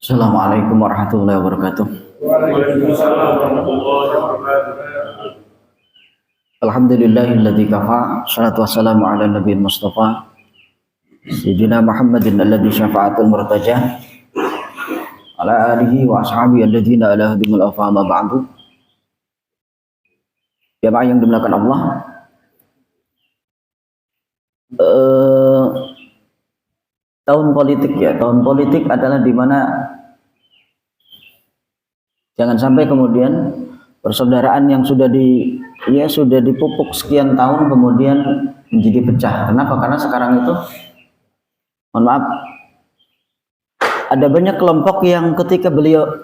Assalamualaikum warahmatullahi wabarakatuh. Waalaikumsalam warahmatullahi wabarakatuh. Alhamdulillahilladzi kafa, salatu wassalamu ala nabiyil mustafa Sayyidina Muhammadin alladzi syafa'atul murtaja ala alihi wa ashabihi alladzina ala hadimul afama ba'du. Jamaah yang dimuliakan Allah, tahun politik ya, tahun politik adalah dimana jangan sampai kemudian persaudaraan yang sudah dipupuk sekian tahun kemudian menjadi pecah. Kenapa? Karena sekarang itu, mohon maaf, ada banyak kelompok yang ketika beliau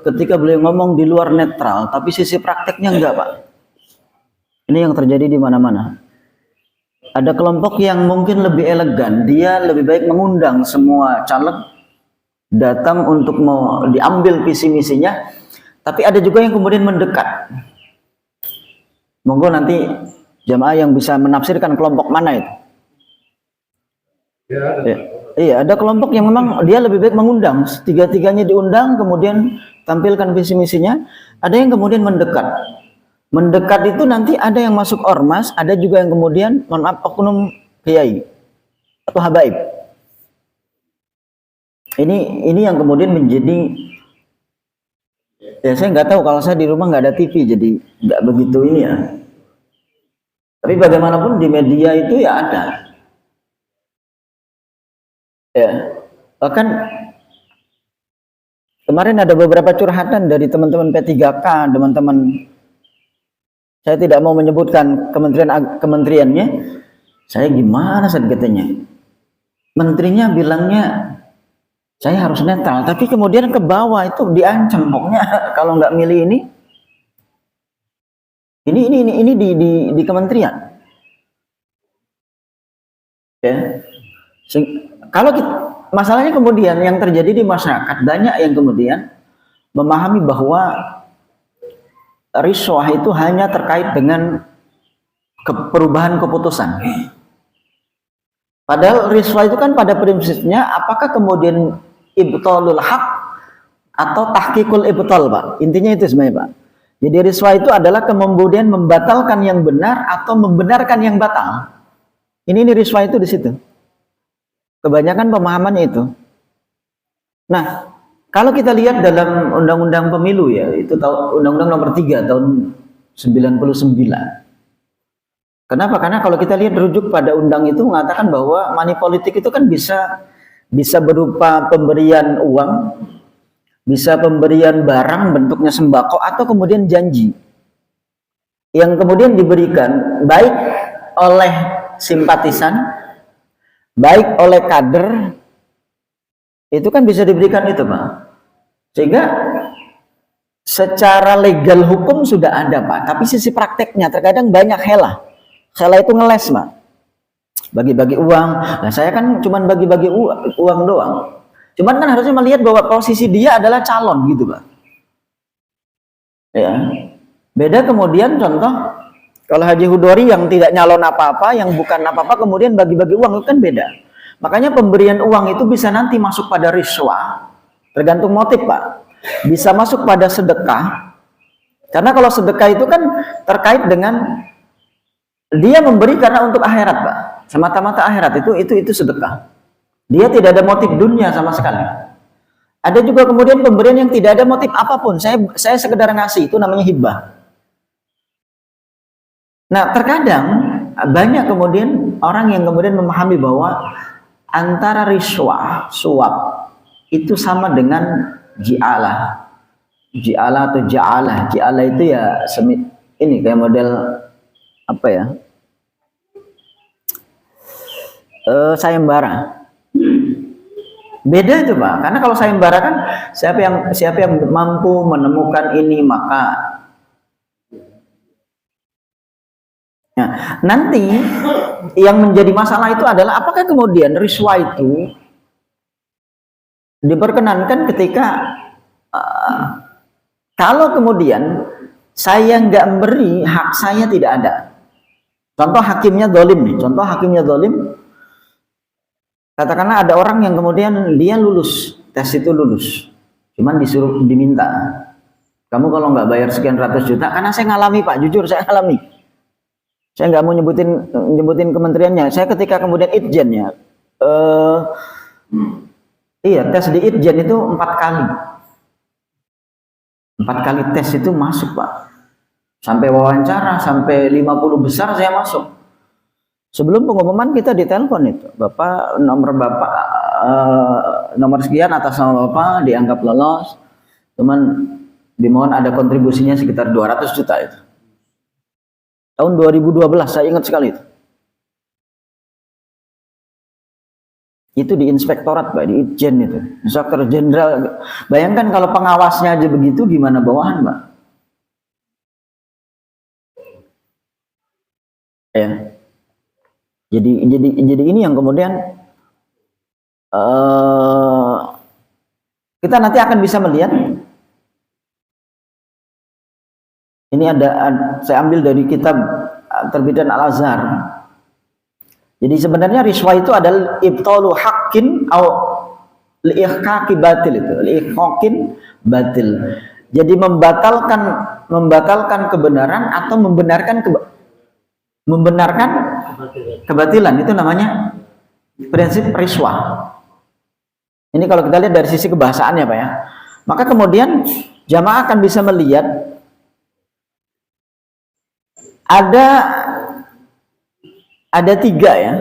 ngomong di luar netral, tapi sisi prakteknya enggak, Pak. Ini yang terjadi di mana-mana. Ada kelompok yang mungkin lebih elegan, dia lebih baik mengundang semua caleg datang untuk mau diambil visi misinya, tapi ada juga yang kemudian mendekat. Monggo nanti jamaah yang bisa menafsirkan kelompok mana itu. Iya, ada kelompok yang memang dia lebih baik mengundang, tiga-tiganya diundang, kemudian tampilkan visi misinya. Ada yang kemudian mendekat. Mendekat itu nanti ada yang masuk ormas, ada juga yang kemudian, mohon maaf, oknum kiai atau habaib. Ini yang kemudian menjadi, ya saya nggak tahu, kalau saya di rumah nggak ada TV, jadi nggak begitu ini ya. Tapi bagaimanapun di media itu ya ada. Ya, bahkan kemarin ada beberapa curhatan dari teman-teman P3K, teman-teman, saya tidak mau menyebutkan kementeriannya. Saya gimana katanya? Menterinya bilangnya saya harus netral, tapi kemudian ke bawah itu diancam, pokoknya kalau nggak milih ini di kementerian. Ya. Kalau masalahnya kemudian yang terjadi di masyarakat, banyak yang kemudian memahami bahwa riswah itu hanya terkait dengan perubahan keputusan. Padahal riswah itu kan pada prinsipnya apakah kemudian ibtalul haq atau tahqiqul ibtal, Pak. Intinya itu sebenarnya, Pak. Jadi riswah itu adalah kemudian membatalkan yang benar atau membenarkan yang batal. Ini riswah itu di situ. Kebanyakan pemahamannya itu. Nah, kalau kita lihat dalam Undang-Undang Pemilu ya, itu Undang-Undang Nomor 3 tahun 99. Kenapa? Karena kalau kita lihat rujuk pada undang itu mengatakan bahwa money politik itu kan bisa berupa pemberian uang, bisa pemberian barang bentuknya sembako, atau kemudian janji yang kemudian diberikan baik oleh simpatisan, baik oleh kader, itu kan bisa diberikan itu, Pak. Sehingga secara legal hukum sudah ada, Pak, tapi sisi prakteknya terkadang banyak hela itu ngeles, Pak. Bagi-bagi uang. Nah, saya kan cuman bagi-bagi uang doang. Cuman kan harusnya melihat bahwa posisi dia adalah calon gitu, Pak. Ya. Beda kemudian contoh kalau Haji Hudori yang tidak nyalon apa-apa, yang bukan apa-apa, kemudian bagi-bagi uang, itu kan beda. Makanya pemberian uang itu bisa nanti masuk pada riswah, tergantung motif, Pak. Bisa masuk pada sedekah, karena kalau sedekah itu kan terkait dengan dia memberi karena untuk akhirat, Pak. Semata-mata akhirat itu sedekah. Dia tidak ada motif dunia sama sekali. Ada juga kemudian pemberian yang tidak ada motif apapun. Saya sekedar ngasih, itu namanya hibah. Nah, terkadang banyak kemudian orang yang kemudian memahami bahwa antara riswah, suap itu sama dengan ji'alah. Ji'alah atau ja'alah. Ji'alah itu ya ini kayak model apa ya? Sayembara. Beda itu, Pak. Karena kalau sayembara kan siapa yang mampu menemukan ini, maka nah, nanti yang menjadi masalah itu adalah apakah kemudian riswah itu diperkenankan ketika kalau kemudian saya nggak memberi, hak saya tidak ada. Contoh hakimnya zalim nih, katakanlah ada orang yang kemudian dia lulus, tes itu lulus, Cuman disuruh diminta, kamu kalau nggak bayar sekian ratus juta, karena saya ngalami Pak, jujur saya ngalami. Saya nggak mau nyebutin kementeriannya. Saya ketika kemudian Itjen ya, iya tes di Itjen itu 4 kali tes itu masuk Pak. Sampai wawancara, sampai 50 besar saya masuk. Sebelum pengumuman kita ditelepon itu, Bapak nomor sekian atas nama Bapak dianggap lolos, cuman dimohon ada kontribusinya sekitar 200 juta itu. Tahun 2012 saya ingat sekali itu. Itu di inspektorat Pak, di Itjen itu, Inspektur Jenderal. Bayangkan kalau pengawasnya aja begitu, gimana bawahan Pak? Ya. Jadi ini yang kemudian kita nanti akan bisa melihat. Ini saya ambil dari kitab terbitan Al-Azhar. Jadi sebenarnya riswa itu adalah ibtalu haqqin atau liihqaqi batil itu, liihqaqin batil. Jadi membatalkan kebenaran atau membenarkan kebatilan, itu namanya prinsip riswa. Ini kalau kita lihat dari sisi kebahasaannya Pak ya. Maka kemudian jamaah akan bisa melihat ada 3 ya.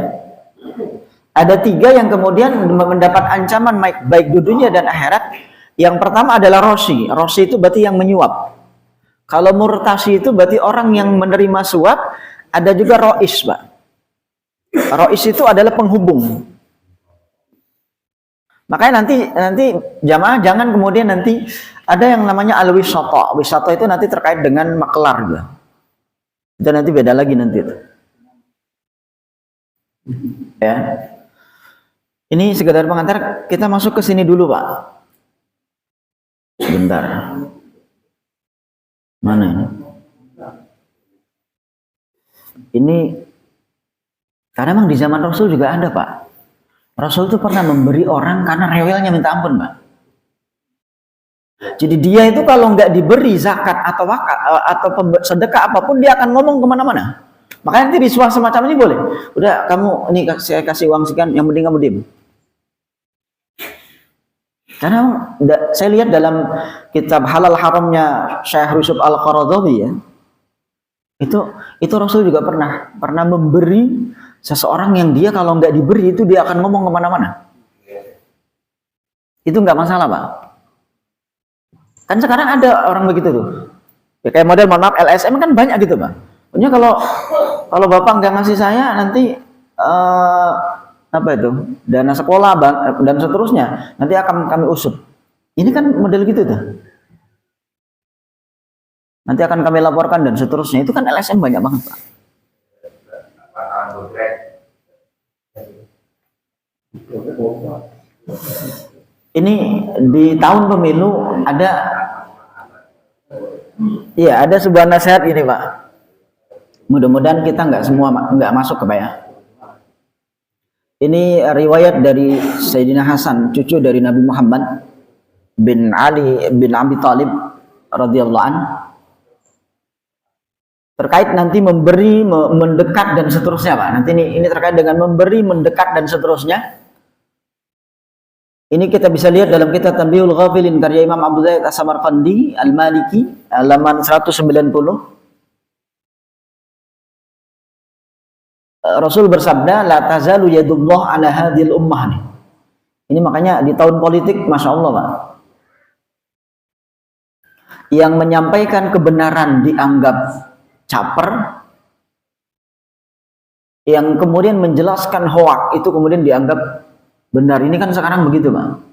Ada 3 yang kemudian mendapat ancaman baik di dunia dan akhirat. Yang pertama adalah roshi. Roshi itu berarti yang menyuap. Kalau murtasi itu berarti orang yang menerima suap. Ada juga rois Pak. Rois itu adalah penghubung. Makanya nanti jamaah jangan kemudian nanti ada yang namanya al-wisata. Wisata itu nanti terkait dengan makelar juga. Itu nanti beda lagi nanti itu. Ya. Ini sekedar pengantar, kita masuk ke sini dulu Pak. Sebentar. Mana ini? Ini karena memang di zaman Rasul juga ada Pak. Rasul itu pernah memberi orang karena rewelnya minta ampun Pak. Jadi dia itu kalau nggak diberi zakat atau wakaf atau sedekah apapun, dia akan ngomong kemana-mana. Makanya nanti riswah semacam ini boleh. Udah kamu ini saya kasih uang sekian, yang penting kamu diem. Karena saya lihat dalam kitab Halal Haramnya Syekh Yusuf Al-Qaradawi ya, itu Rasul juga pernah memberi seseorang yang dia kalau nggak diberi itu dia akan ngomong kemana-mana. Itu nggak masalah Pak. Kan sekarang ada orang begitu tuh. Ya, kayak model mohon maaf LSM kan banyak gitu Pak. Pokoknya kalau Bapak nggak ngasih saya nanti apa itu dana sekolah dan seterusnya nanti akan kami usut. Ini kan model gitu tuh. Nanti akan kami laporkan dan seterusnya. Itu kan LSM banyak banget Pak. Ini di tahun pemilu ada sebuah nasihat ini Pak. Mudah-mudahan kita nggak masuk ke Pak ya. Ini riwayat dari Sayyidina Hasan, cucu dari Nabi Muhammad bin Ali bin Abi Thalib radhiyallahu an, terkait nanti memberi, mendekat dan seterusnya Pak. Nanti ini terkait dengan memberi, mendekat dan seterusnya. Ini kita bisa lihat dalam kitab Tanbihul Ghafilin karya Imam Abu Zaid As-Samarqandi Al-Maliki halaman 190. Rasul bersabda, la tazalu yadullah ala hadhil ummah nih. Ini makanya di tahun politik, Masya Allah Pak, yang menyampaikan kebenaran dianggap caper, yang kemudian menjelaskan hoak itu kemudian dianggap benar. Ini kan sekarang begitu Pak.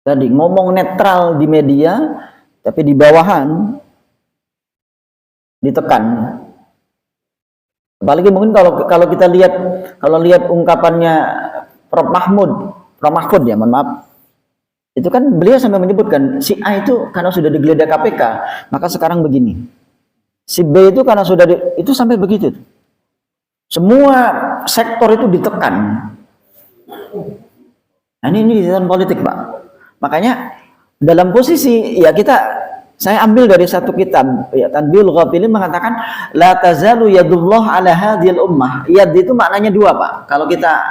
Tadi ngomong netral di media, tapi di bawahan ditekan. Apalagi mungkin kalau kita lihat ungkapannya Prof Mahfud ya, mohon maaf. Itu kan beliau sampai menyebutkan si A itu karena sudah digeledah KPK, maka sekarang begini. Si B itu karena sudah itu sampai begitu. Semua sektor itu ditekan. Nah, ini di tahun politik Pak. Makanya dalam posisi ya saya ambil dari satu kitab ya, Tanbihul Ghafilin mengatakan la tazalu yadullah ala hadhil ummah. Yad itu maknanya dua, Pak. Kalau kita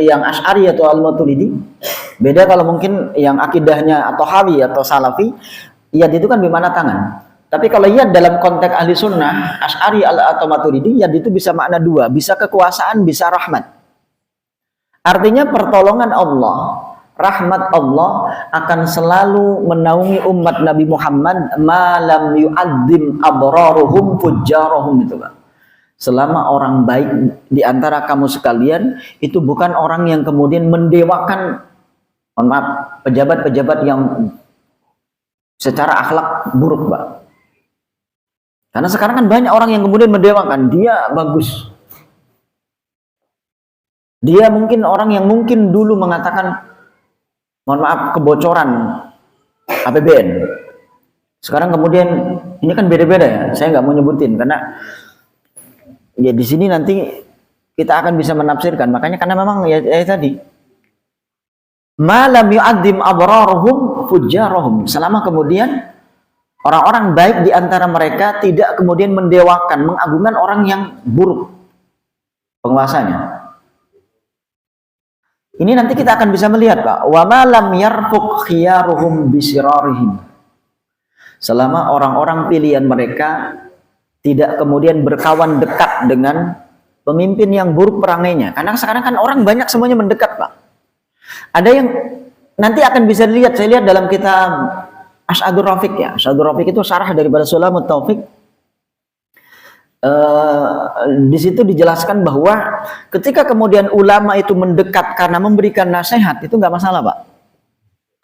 yang Asy'ari atau Al-Maturidi beda, kalau mungkin yang akidahnya atau Hawi atau Salafi, yad itu kan bermakna tangan. Tapi kalau yad dalam konteks ahli sunnah Asy'ari atau Maturidi, yad itu bisa makna dua, bisa kekuasaan, bisa rahmat. Artinya pertolongan Allah, rahmat Allah akan selalu menaungi umat Nabi Muhammad malam yu'adzim abraruhum fujjaruhum, itu Pak. Selama orang baik di antara kamu sekalian itu bukan orang yang kemudian mendewakan, mohon maaf, pejabat-pejabat yang secara akhlak buruk, Pak. Karena sekarang kan banyak orang yang kemudian mendewakan, dia bagus. Dia mungkin orang yang mungkin dulu mengatakan, mohon maaf, kebocoran APBN. Sekarang kemudian ini kan beda-beda ya. Saya nggak mau nyebutin karena ya di sini nanti kita akan bisa menafsirkan. Makanya karena memang ya tadi malam yu'addim abraruhum fujjaruhum. Selama kemudian orang-orang baik di antara mereka tidak kemudian mendewakan, mengagungkan orang yang buruk penguasanya. Ini nanti kita akan bisa melihat, Pak. Wa ma lam yarfuq khiyaruhum bisirarihim. Selama orang-orang pilihan mereka tidak kemudian berkawan dekat dengan pemimpin yang buruk perangainya. Karena sekarang kan orang banyak semuanya mendekat, Pak. Ada yang nanti akan bisa dilihat, saya lihat dalam kitab As'adur Rafiq ya. As'adur Rafiq itu syarah daripada Sulamut Taufik. Di situ dijelaskan bahwa ketika kemudian ulama itu mendekat karena memberikan nasihat, itu nggak masalah, Pak.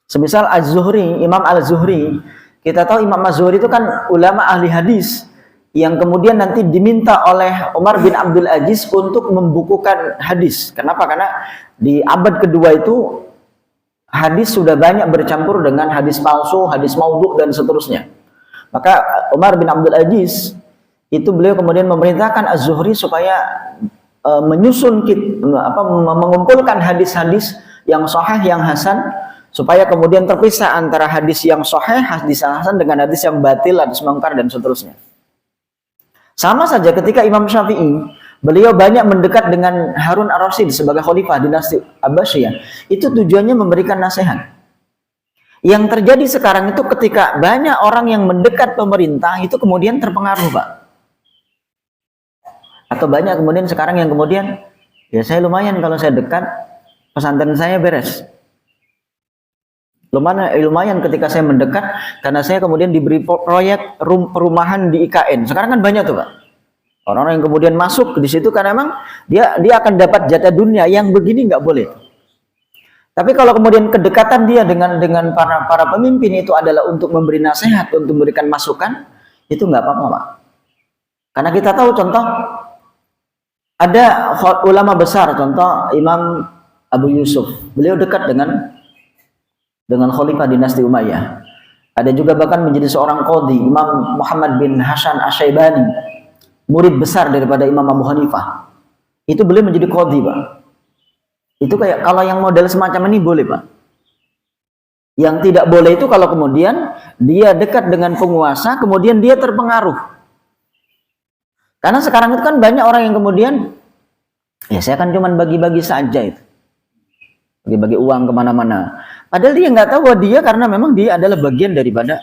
Semisal Az-Zuhri, Imam Al-Zuhri, kita tahu Imam Az-Zuhri itu kan ulama ahli hadis yang kemudian nanti diminta oleh Umar bin Abdul Aziz untuk membukukan hadis. Kenapa? Karena di abad kedua itu hadis sudah banyak bercampur dengan hadis palsu, hadis maudhu dan seterusnya. Maka Umar bin Abdul Aziz itu beliau kemudian memerintahkan Az-Zuhri supaya menyusun mengumpulkan hadis-hadis yang sahih, yang hasan, supaya kemudian terpisah antara hadis yang sahih, hadis yang hasan dengan hadis yang batil, hadis mungkar dan seterusnya. Sama saja ketika Imam Syafi'i, beliau banyak mendekat dengan Harun Ar-Rasyid sebagai khalifah dinasti Abbasiyah. Itu tujuannya memberikan nasihat. Yang terjadi sekarang itu ketika banyak orang yang mendekat pemerintah itu kemudian terpengaruh, Pak. Atau banyak kemudian sekarang yang kemudian, ya saya lumayan kalau saya dekat, pesantren saya beres. Lumayan ketika saya mendekat, karena saya kemudian diberi proyek perumahan di IKN. Sekarang kan banyak tuh, Pak. Orang-orang yang kemudian masuk di situ karena memang dia akan dapat jatah dunia, yang begini nggak boleh. Tapi kalau kemudian kedekatan dia dengan para pemimpin itu adalah untuk memberi nasihat, untuk memberikan masukan, itu nggak apa-apa, Pak. Karena kita tahu contoh, ada ulama besar, contoh Imam Abu Yusuf, beliau dekat dengan khalifah dinasti Umayyah. Ada juga bahkan menjadi seorang qadhi, Imam Muhammad bin Hasan Asy-Syaibani, murid besar daripada Imam Abu Hanifah. Itu beliau menjadi qadhi, Pak. Itu kayak kalau yang model semacam ini boleh, Pak. Yang tidak boleh itu kalau kemudian dia dekat dengan penguasa, kemudian dia terpengaruh. Karena sekarang itu kan banyak orang yang kemudian, ya saya kan cuma bagi-bagi saja itu. Bagi-bagi uang kemana-mana. Padahal dia nggak tahu bahwa dia, karena memang dia adalah bagian daripada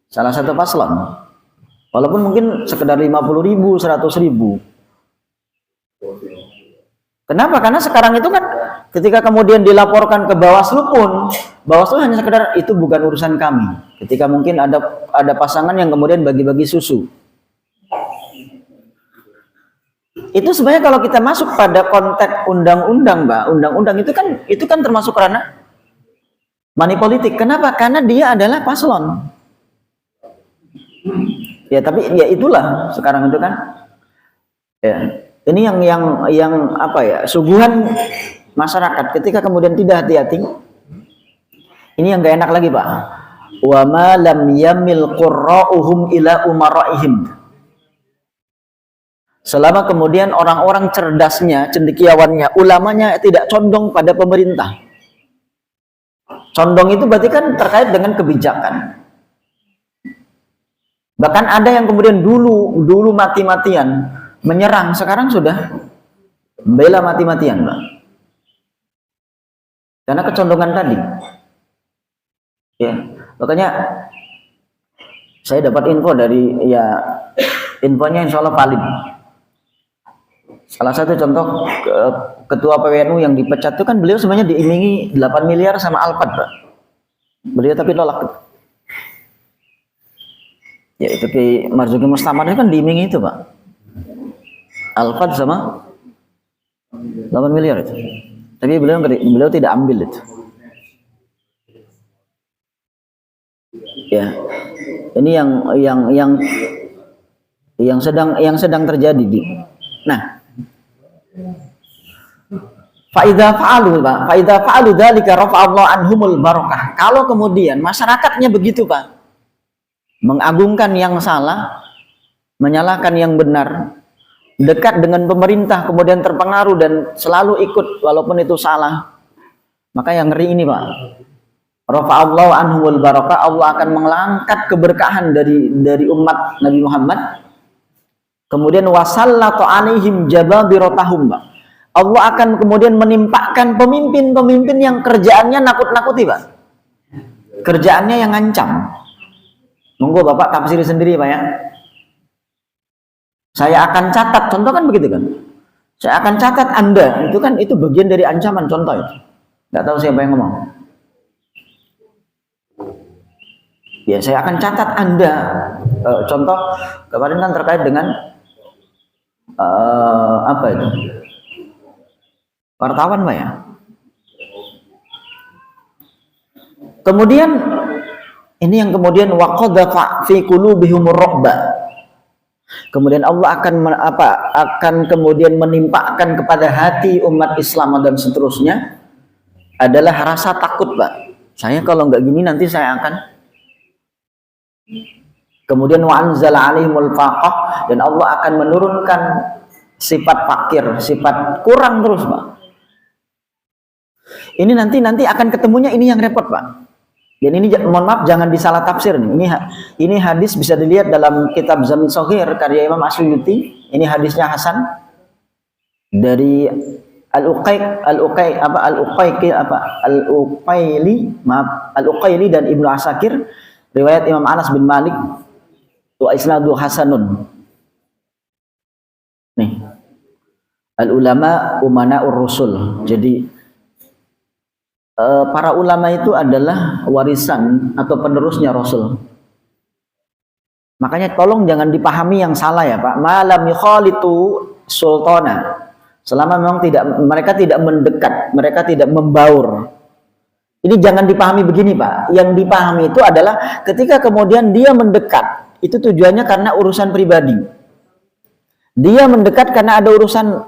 salah satu paslon. Walaupun mungkin sekedar 50.000, 100.000. Kenapa? Karena sekarang itu kan ketika kemudian dilaporkan ke Bawaslu pun, Bawaslu hanya sekedar itu bukan urusan kami. Ketika mungkin ada pasangan yang kemudian bagi-bagi susu. Itu sebenarnya kalau kita masuk pada konteks undang-undang, Mbak, undang-undang itu kan termasuk ranah money politik. Kenapa? Karena dia adalah paslon. Ya, tapi ya itulah sekarang itu kan. Ya, ini yang apa ya? Suguhan masyarakat ketika kemudian tidak hati-hati. Ini yang gak enak lagi, Pak. Wa ma lam yamil qurra'uhum ila umaraihim. Selama kemudian orang-orang cerdasnya, cendekiawannya, ulamanya tidak condong pada pemerintah. Condong itu berarti kan terkait dengan kebijakan. Bahkan ada yang kemudian dulu mati-matian menyerang, sekarang sudah membela mati-matian, Pak. Karena kecondongan tadi. Ya, makanya saya dapat info dari infonya insya Allah valid. Salah satu contoh ketua PWNU yang dipecat itu kan beliau sebenarnya diiming-imingi 8 miliar sama Alphard, Pak. Beliau tapi nolak. Ya itu Ki Marzuki Mustamar itu kan diiming itu, Pak. Alphard sama 8 miliar itu. Tapi beliau tidak ambil itu. Ya. Ini yang sedang terjadi di. Nah, Faida fa'alu dzalika rafa'allahu anhumul barakah. Kalau kemudian masyarakatnya begitu, Pak, mengagungkan yang salah, menyalahkan yang benar, dekat dengan pemerintah, kemudian terpengaruh dan selalu ikut walaupun itu salah, maka yang ngeri ini, Pak, rafa'allahu anhumul barakah, Allah akan mengangkat keberkahan dari umat Nabi Muhammad. Kemudian wasallatu alaihim jababiratahum, Pak. Allah akan kemudian menimpakan pemimpin-pemimpin yang kerjaannya nakut-nakuti, Pak. Kerjaannya yang ngancam. Monggo Bapak tafsiri sendiri, Pak, ya. Saya akan catat, contoh kan begitu kan. Saya akan catat Anda, itu bagian dari ancaman, contoh itu. Nggak tahu siapa yang ngomong. Ya, saya akan catat Anda. Contoh kemarin kan terkait dengan apa itu? Wartawan, Pak, ya. Kemudian ini yang kemudian waqadha fi qulubihimur ru'ba. Kemudian Allah akan kemudian menimpakan kepada hati umat Islam dan seterusnya adalah rasa takut, Pak. Saya kalau nggak gini nanti saya akan. Kemudian wa anzala alaihimul faqah, dan Allah akan menurunkan sifat fakir, sifat kurang terus, Pak. Ini nanti akan ketemunya ini yang repot, Pak. Dan ini mohon maaf jangan disalah tafsir nih. Ini hadis bisa dilihat dalam kitab Zamin Shaghir karya Imam Asyuyuti. Ini hadisnya Hasan dari Al-Uqayli dan Ibnu Asakir, riwayat Imam Anas bin Malik, wa isnadu hasanun. Nih. Al-ulama umana'ur rusul. Jadi para ulama itu adalah warisan atau penerusnya Rasul. Makanya tolong jangan dipahami yang salah, ya, Pak. Malam yukhalitu sultana. Selama memang mereka tidak mendekat, mereka tidak membaur. Ini jangan dipahami begini, Pak. Yang dipahami itu adalah ketika kemudian dia mendekat, itu tujuannya karena urusan pribadi. Dia mendekat karena ada urusan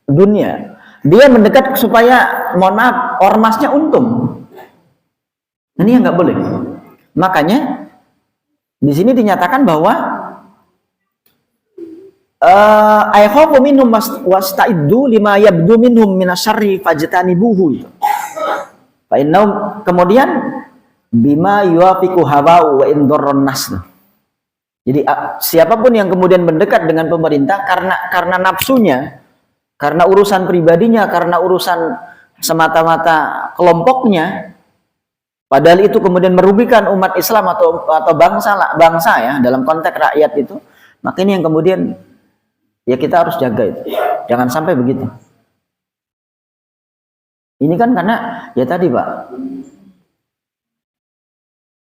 dunia. Dia mendekat supaya, mohon maaf, ormasnya untung. Ini yang nggak boleh. Makanya di sini dinyatakan bahwa aikhafu minhum wasta'iddu lima yabdu minhum minasyarri fajtanibuhu. Fa innahum, kemudian bima yuafiqu hawa'u wa indorron nas. Jadi siapapun yang kemudian mendekat dengan pemerintah karena nafsunya, karena urusan pribadinya, karena urusan semata-mata kelompoknya, padahal itu kemudian merugikan umat Islam atau bangsa ya, dalam konteks rakyat itu, maka ini yang kemudian ya kita harus jaga itu. Jangan sampai begitu. Ini kan karena ya tadi, Pak.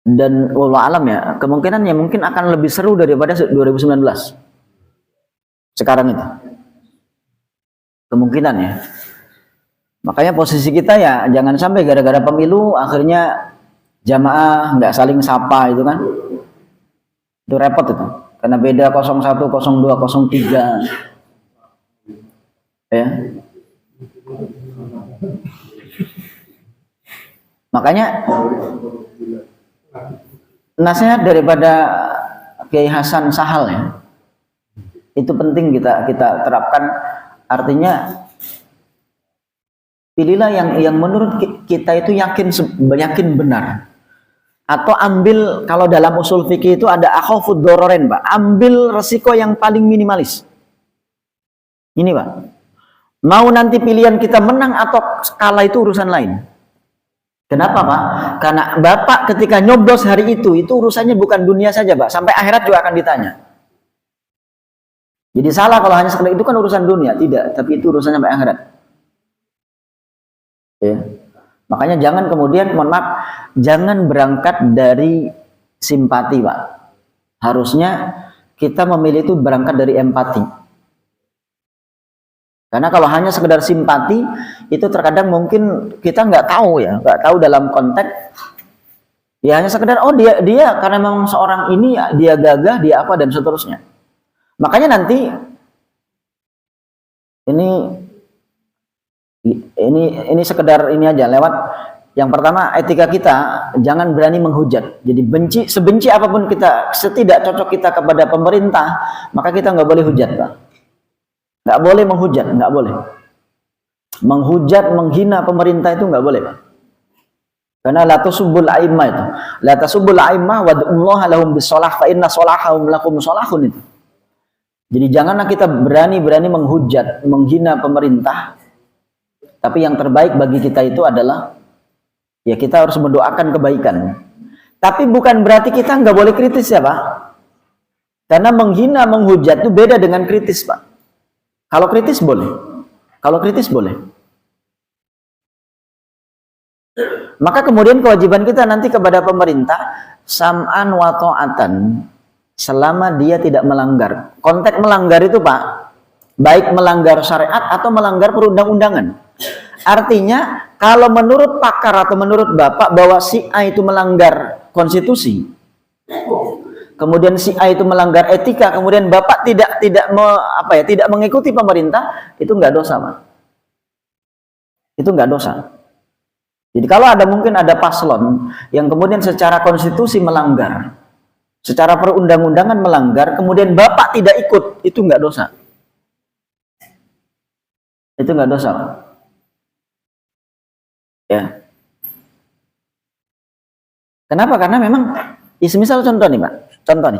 Dan wallahu alam ya, kemungkinannya mungkin akan lebih seru daripada 2019. Sekarang itu. Kemungkinan ya. Makanya posisi kita ya jangan sampai gara-gara pemilu akhirnya jamaah nggak saling sapa, itu kan. Itu repot itu. Karena beda 01, 02, 03. Ya. Makanya nasihat daripada Kiai Hasan Sahal ya. Itu penting kita terapkan. Artinya Pilihlah yang menurut kita itu yakin benar. Atau ambil, kalau dalam usul fikih itu ada akhafud dororen, Pak. Ambil resiko yang paling minimalis. Ini, Pak. Mau nanti pilihan kita menang atau kalah itu urusan lain. Kenapa, Pak? Karena Bapak ketika nyoblos hari itu urusannya bukan dunia saja, Pak. Sampai akhirat juga akan ditanya. Jadi salah kalau hanya sekedar itu kan urusan dunia. Tidak, tapi itu urusannya sampai akhirat. Ya. Makanya jangan kemudian, mohon maaf, jangan berangkat dari simpati, Pak. Harusnya kita memilih itu berangkat dari empati. Karena kalau hanya sekedar simpati, itu terkadang mungkin kita nggak tahu dalam konteks. Ya hanya sekedar, oh dia karena memang seorang ini, dia gagah, dia apa, dan seterusnya. Makanya nanti, ini sekedar ini aja lewat. Yang pertama, etika kita jangan berani menghujat. Jadi sebenci apapun kita, setidak cocok kita kepada pemerintah, maka kita nggak boleh hujat, Pak. Nggak boleh menghujat, nggak boleh. Menghujat, menghina pemerintah itu nggak boleh, Pak. Karena la tasubbul a'immah itu. La tasubbul a'immah wad'ullaha lahum bisolah fa inna solahahum lakum solahun itu. Jadi janganlah kita berani menghujat, menghina pemerintah. Tapi yang terbaik bagi kita itu adalah, ya kita harus mendoakan kebaikan. Tapi bukan berarti kita nggak boleh kritis ya, Pak. Karena menghina, menghujat itu beda dengan kritis, Pak. Kalau kritis boleh. Maka kemudian kewajiban kita nanti kepada pemerintah, sam'an wa ta'atan, selama dia tidak melanggar. Konteks melanggar itu, Pak, baik melanggar syariat atau melanggar perundang-undangan. Artinya, kalau menurut pakar atau menurut Bapak bahwa si A itu melanggar konstitusi, kemudian si A itu melanggar etika, kemudian Bapak tidak mengikuti pemerintah, itu nggak dosa, Pak. Itu nggak dosa. Jadi kalau mungkin ada paslon yang kemudian secara konstitusi melanggar, secara perundang-undangan melanggar, kemudian Bapak tidak ikut, itu nggak dosa. Itu nggak dosa, Pak. Ya. Kenapa? Karena memang, misal contoh nih, Pak.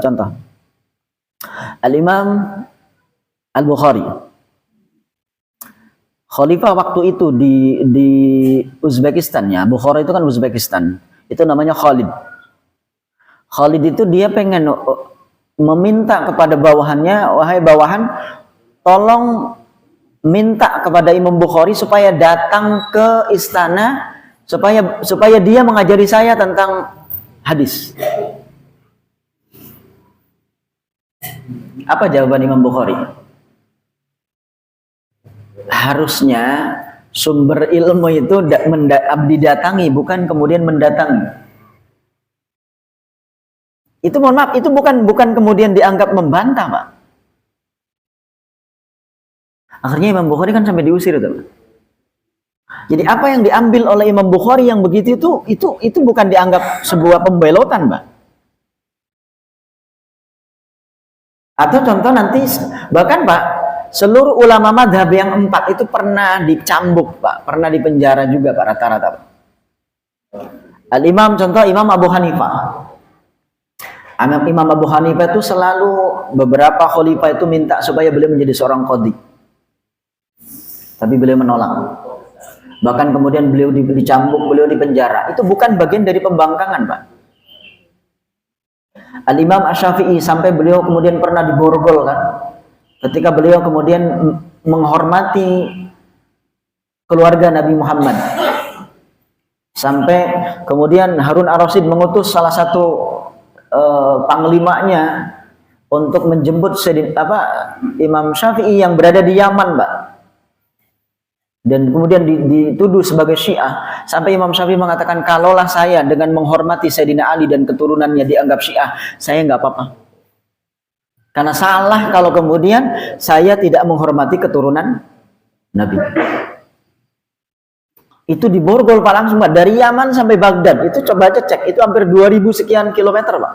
Contoh. Al-Imam Al-Bukhari. Khalifah waktu itu di Uzbekistan ya. Bukhara itu kan Uzbekistan. Itu namanya Khalid. Khalid itu dia pengen meminta kepada bawahannya, wahai bawahan, tolong minta kepada Imam Bukhari supaya datang ke istana supaya dia mengajari saya tentang hadis. Apa jawaban Imam Bukhari? Harusnya sumber ilmu itu didatangi, bukan kemudian mendatangi. Itu mohon maaf, itu bukan kemudian dianggap membantah, Pak. Akhirnya Imam Bukhari kan sampai diusir itu. Jadi apa yang diambil oleh Imam Bukhari yang begitu itu bukan dianggap sebuah pembelotan, Pak. Atau contoh nanti, bahkan Pak, seluruh ulama madhab yang 4 itu pernah dicambuk, Pak. Pernah dipenjara juga, Pak, rata-rata, Pak. Contoh Imam Abu Hanifah. Imam Abu Hanifah itu selalu, beberapa khalifah itu minta supaya beliau menjadi seorang qadhi. Tapi beliau menolak. Bahkan kemudian beliau dicambuk, beliau dipenjara. Itu bukan bagian dari pembangkangan, Pak. Al-Imam Asy-Syafi'i sampai beliau kemudian pernah diborgol kan. Ketika beliau kemudian menghormati keluarga Nabi Muhammad. Sampai kemudian Harun Ar-Rasyid mengutus salah satu panglimanya untuk menjemput Imam Syafi'i yang berada di Yaman, Pak. Dan kemudian dituduh sebagai Syiah, sampai Imam Syafi'i mengatakan, kalaulah saya dengan menghormati Sayyidina Ali dan keturunannya dianggap Syiah, saya nggak apa-apa. Karena salah kalau kemudian saya tidak menghormati keturunan Nabi. Itu diborgol Pak langsung, Pak. Dari Yaman sampai Baghdad, itu coba aja cek, itu hampir 2000 sekian kilometer, Pak.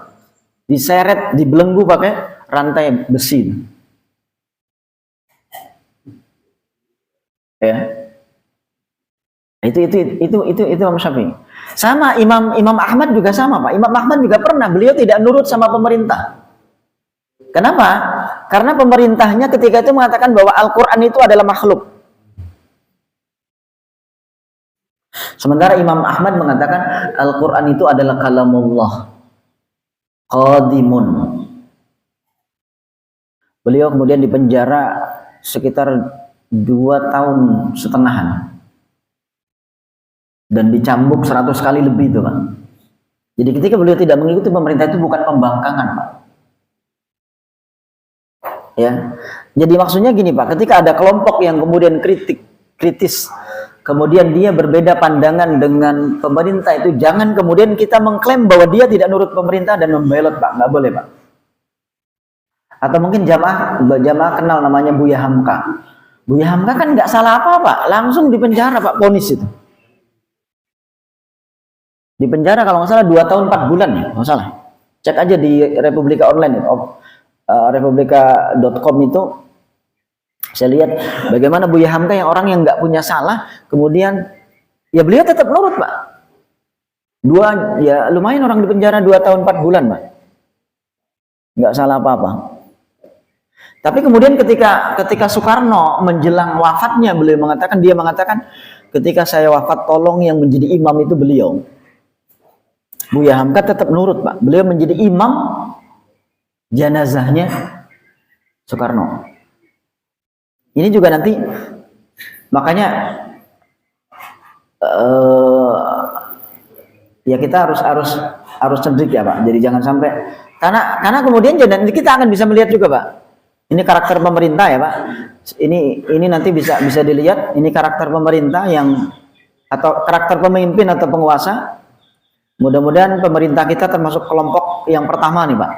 Diseret, dibelenggu pakai rantai besi. Ya. Itu Imam Syafi'i. Sama Imam Ahmad juga sama, Pak. Imam Ahmad juga pernah, beliau tidak nurut sama pemerintah. Kenapa? Karena pemerintahnya ketika itu mengatakan bahwa Al-Quran itu adalah makhluk. Sementara Imam Ahmad mengatakan Al-Quran itu adalah kalamullah qadimun. Beliau kemudian dipenjara sekitar 2,5 tahun dan dicambuk 100 kali lebih itu, Pak. Jadi ketika beliau tidak mengikuti pemerintah itu bukan pembangkangan, Pak. Ya. Jadi maksudnya gini, Pak, ketika ada kelompok yang kemudian kritis, kemudian dia berbeda pandangan dengan pemerintah, itu jangan kemudian kita mengklaim bahwa dia tidak nurut pemerintah dan membelot, Pak. Nggak boleh, Pak. Atau mungkin jamaah kenal namanya Buya Hamka. Buya Hamka kan nggak salah apa-apa, langsung dipenjara, Pak, vonis itu. Dipenjara kalau nggak salah 2 tahun 4 bulan ya, nggak salah. Cek aja di Republika Online itu, republika.com itu. Saya lihat bagaimana Buya Hamka yang orang yang nggak punya salah, kemudian ya beliau tetap nurut, Pak. Ya lumayan orang dipenjara 2 tahun 4 bulan, Pak. Nggak salah apa-apa. Tapi kemudian ketika Soekarno menjelang wafatnya, dia mengatakan ketika saya wafat tolong yang menjadi imam itu beliau. Buya Hamka tetap nurut, Pak. Beliau menjadi imam jenazahnya Soekarno. Ini juga nanti makanya ya kita harus cerdik ya, Pak. Jadi jangan sampai karena kemudian nanti kita akan bisa melihat juga, Pak. Ini karakter pemerintah ya, Pak. Ini nanti bisa dilihat, ini karakter pemerintah atau karakter pemimpin atau penguasa. Mudah-mudahan pemerintah kita termasuk kelompok yang pertama nih, Pak.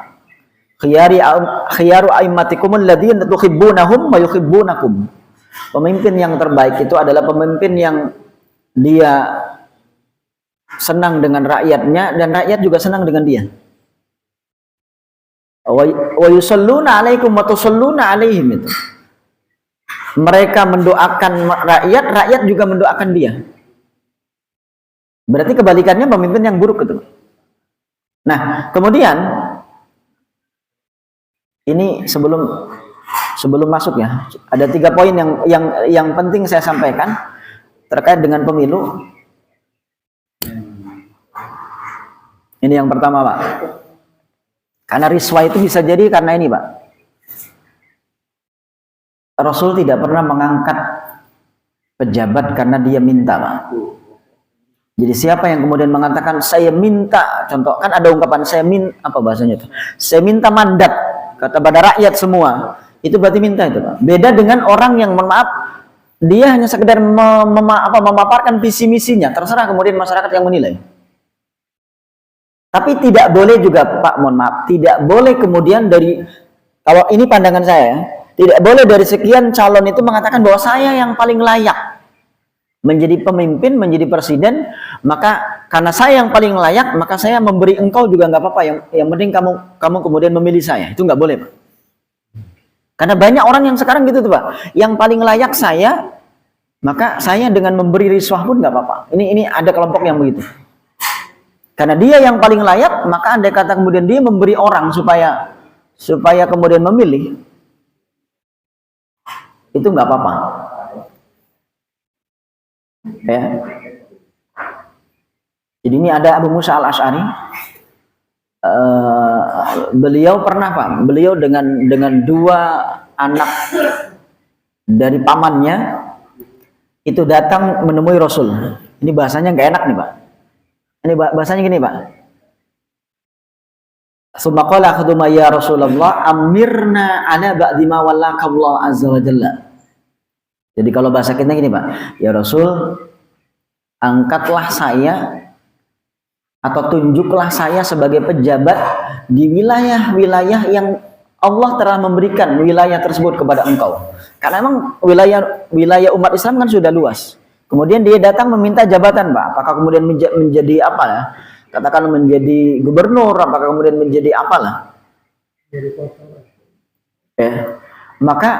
Khiyaru a'immatikumul ladzina tuhibbunahum wa yuhibbunakum. Pemimpin yang terbaik itu adalah pemimpin yang dia senang dengan rakyatnya dan rakyat juga senang dengan dia. Wa yusalluna 'alaikum wa tusalluna 'alaihim itu. Mereka mendoakan rakyat juga mendoakan dia. Berarti kebalikannya pemimpin yang buruk itu. Nah, kemudian ini sebelum masuk ya, ada 3 poin yang penting saya sampaikan terkait dengan pemilu. Ini yang pertama, Pak. Karena riswa itu bisa jadi karena ini, Pak. Rasul tidak pernah mengangkat pejabat karena dia minta, Pak. Jadi siapa yang kemudian mengatakan saya minta, contoh kan ada ungkapan saya minta, apa bahasanya itu? Saya minta mandat kepada rakyat semua. Itu berarti minta itu, Pak. Beda dengan orang yang mohon maaf dia hanya sekedar memaparkan visi misinya, terserah kemudian masyarakat yang menilai. Tapi tidak boleh juga, Pak, mohon maaf, tidak boleh kemudian kalau ini pandangan saya, tidak boleh dari sekian calon itu mengatakan bahwa saya yang paling layak menjadi pemimpin, menjadi presiden, maka karena saya yang paling layak, maka saya memberi engkau juga nggak apa-apa, yang penting kamu kemudian memilih saya. Itu nggak boleh, Pak. Karena banyak orang yang sekarang gitu tuh, Pak, yang paling layak saya, maka saya dengan memberi riswah pun nggak apa-apa. Ini ada kelompok yang begitu. Karena dia yang paling layak, maka andai kata kemudian dia memberi orang supaya kemudian memilih, itu nggak apa-apa. Ya. Jadi ini ada Abu Musa al-Asy'ari. Beliau pernah, Pak, beliau dengan 2 anak dari pamannya itu datang menemui Rasul. Ini bahasanya nggak enak nih, Pak. Ini bahasanya gini, Pak. Summa qala khuduma ya Rasulullah amirna ala ba'di ma wallaka Allah azza wa jalla. Jadi kalau bahasa kita gini, Pak. Ya Rasul, angkatlah saya atau tunjuklah saya sebagai pejabat di wilayah-wilayah yang Allah telah memberikan wilayah tersebut kepada engkau. Karena memang wilayah umat Islam kan sudah luas. Kemudian dia datang meminta jabatan, Pak. Apakah kemudian menjadi apa ya? Katakan menjadi gubernur, apakah kemudian menjadi apalah? Ya. Maka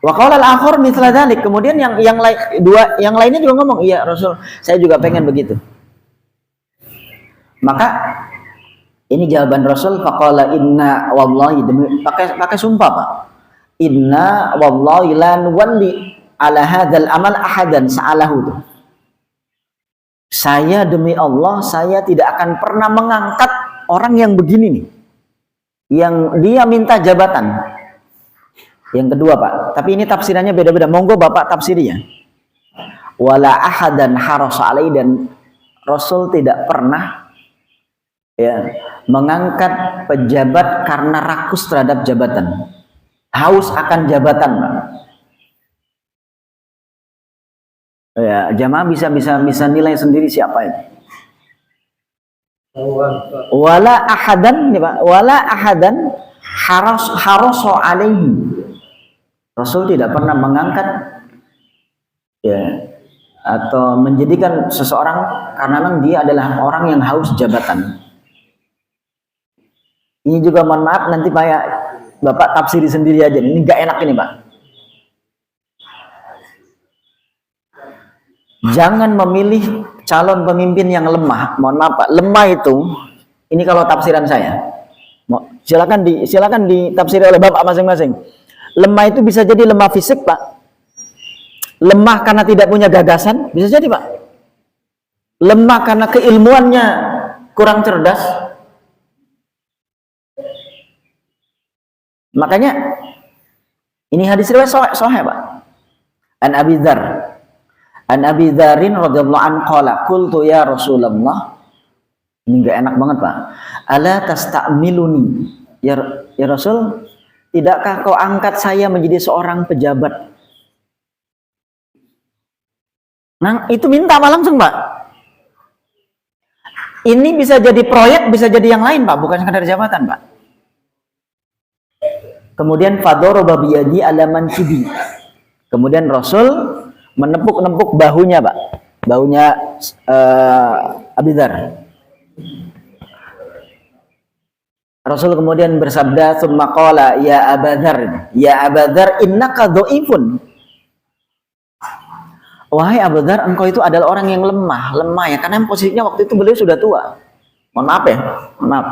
Wa qala al-akhar mithla dzalik. Kemudian yang lainnya juga ngomong, "Iya Rasul, saya juga pengen begitu." Maka ini jawaban Rasul, faqala inna wallahi, pakai sumpah Pak. Inna wallahi la nuwalli ala hadzal amal ahadan sa'alahu. Saya demi Allah, saya tidak akan pernah mengangkat orang yang begini nih, yang dia minta jabatan. Yang kedua Pak, tapi ini tafsirannya beda-beda. Monggo Bapak tafsirnya. Wala ahadan harasa alai, dan Rasul tidak pernah mengangkat pejabat karena rakus terhadap jabatan, haus akan jabatan. Ya, jamaah bisa nilai sendiri siapa itu. Wala ahadan, ini Pak, wala ahadan harasa alaihi. Rasul tidak pernah mengangkat atau menjadikan seseorang karena memang dia adalah orang yang haus jabatan. Ini juga mohon maaf nanti Bapak tafsiri sendiri aja. Ini gak enak ini Pak. Jangan memilih calon pemimpin yang lemah. Mohon maaf Pak, lemah itu, ini kalau tafsiran saya. Silakan ditafsiri oleh Bapak masing-masing. Lemah itu bisa jadi lemah fisik Pak. Lemah karena tidak punya gagasan, bisa jadi Pak. Lemah karena keilmuannya kurang cerdas. Makanya ini hadis riwayat sahih Pak. An Abi Dzarrin radhiyallahu anhu qala qultu ya Rasulullah. Ini enggak enak banget Pak. Ala tastamiluni? Ya Rasul, tidakkah kau angkat saya menjadi seorang pejabat? Nah, itu minta Pak langsung Pak. Ini bisa jadi proyek, bisa jadi yang lain Pak, bukan sekedar jabatan Pak. Kemudian fadoroba biyadi ala mankibi. Kemudian Rasul menepuk-nepuk bahunya Pak, bahunya Abi Dzar. Rasul kemudian bersabda, "Tsumma qala ya Aba Dzar, innaka dhaifun." Wahai Abu Dzar, engkau itu adalah orang yang lemah ya, karena posisinya waktu itu beliau sudah tua. Mohon maaf.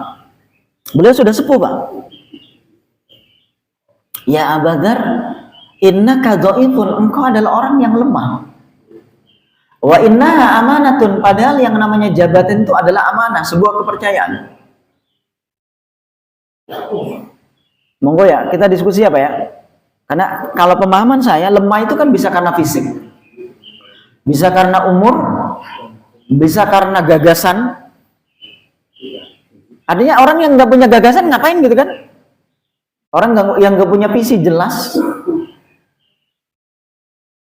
Beliau sudah sepuh Pak. Ya Abu Dzar, innaka dhaifun, engkau adalah orang yang lemah. Wa innaha amanatun, padahal yang namanya jabatan itu adalah amanah, sebuah kepercayaan. Monggo ya, kita diskusi apa ya? Karena kalau pemahaman saya, lemah itu kan bisa karena fisik, bisa karena umur, bisa karena gagasan. Artinya orang yang nggak punya gagasan ngapain gitu kan? Orang yang nggak punya visi jelas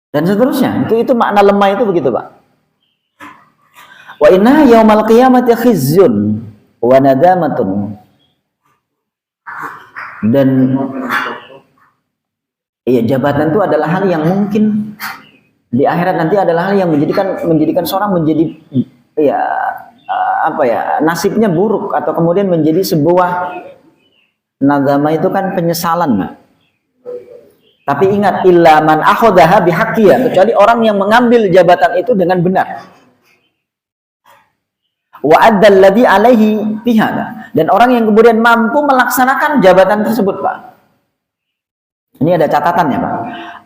dan seterusnya. Itu makna lemah itu begitu Pak. Wa inna yaumal qiyamati khizyun wa nadamatun. Dan jabatan itu adalah hal yang mungkin di akhirat nanti adalah hal yang menjadikan seorang menjadi nasibnya buruk, atau kemudian menjadi sebuah nadama, itu kan penyesalan Pak. Tapi ingat, illa man akhadhaha bihaqqiha, kecuali orang yang mengambil jabatan itu dengan benar. Wa addal ladzi alaihi fiha, dan orang yang kemudian mampu melaksanakan jabatan tersebut Pak. Ini ada catatannya Pak.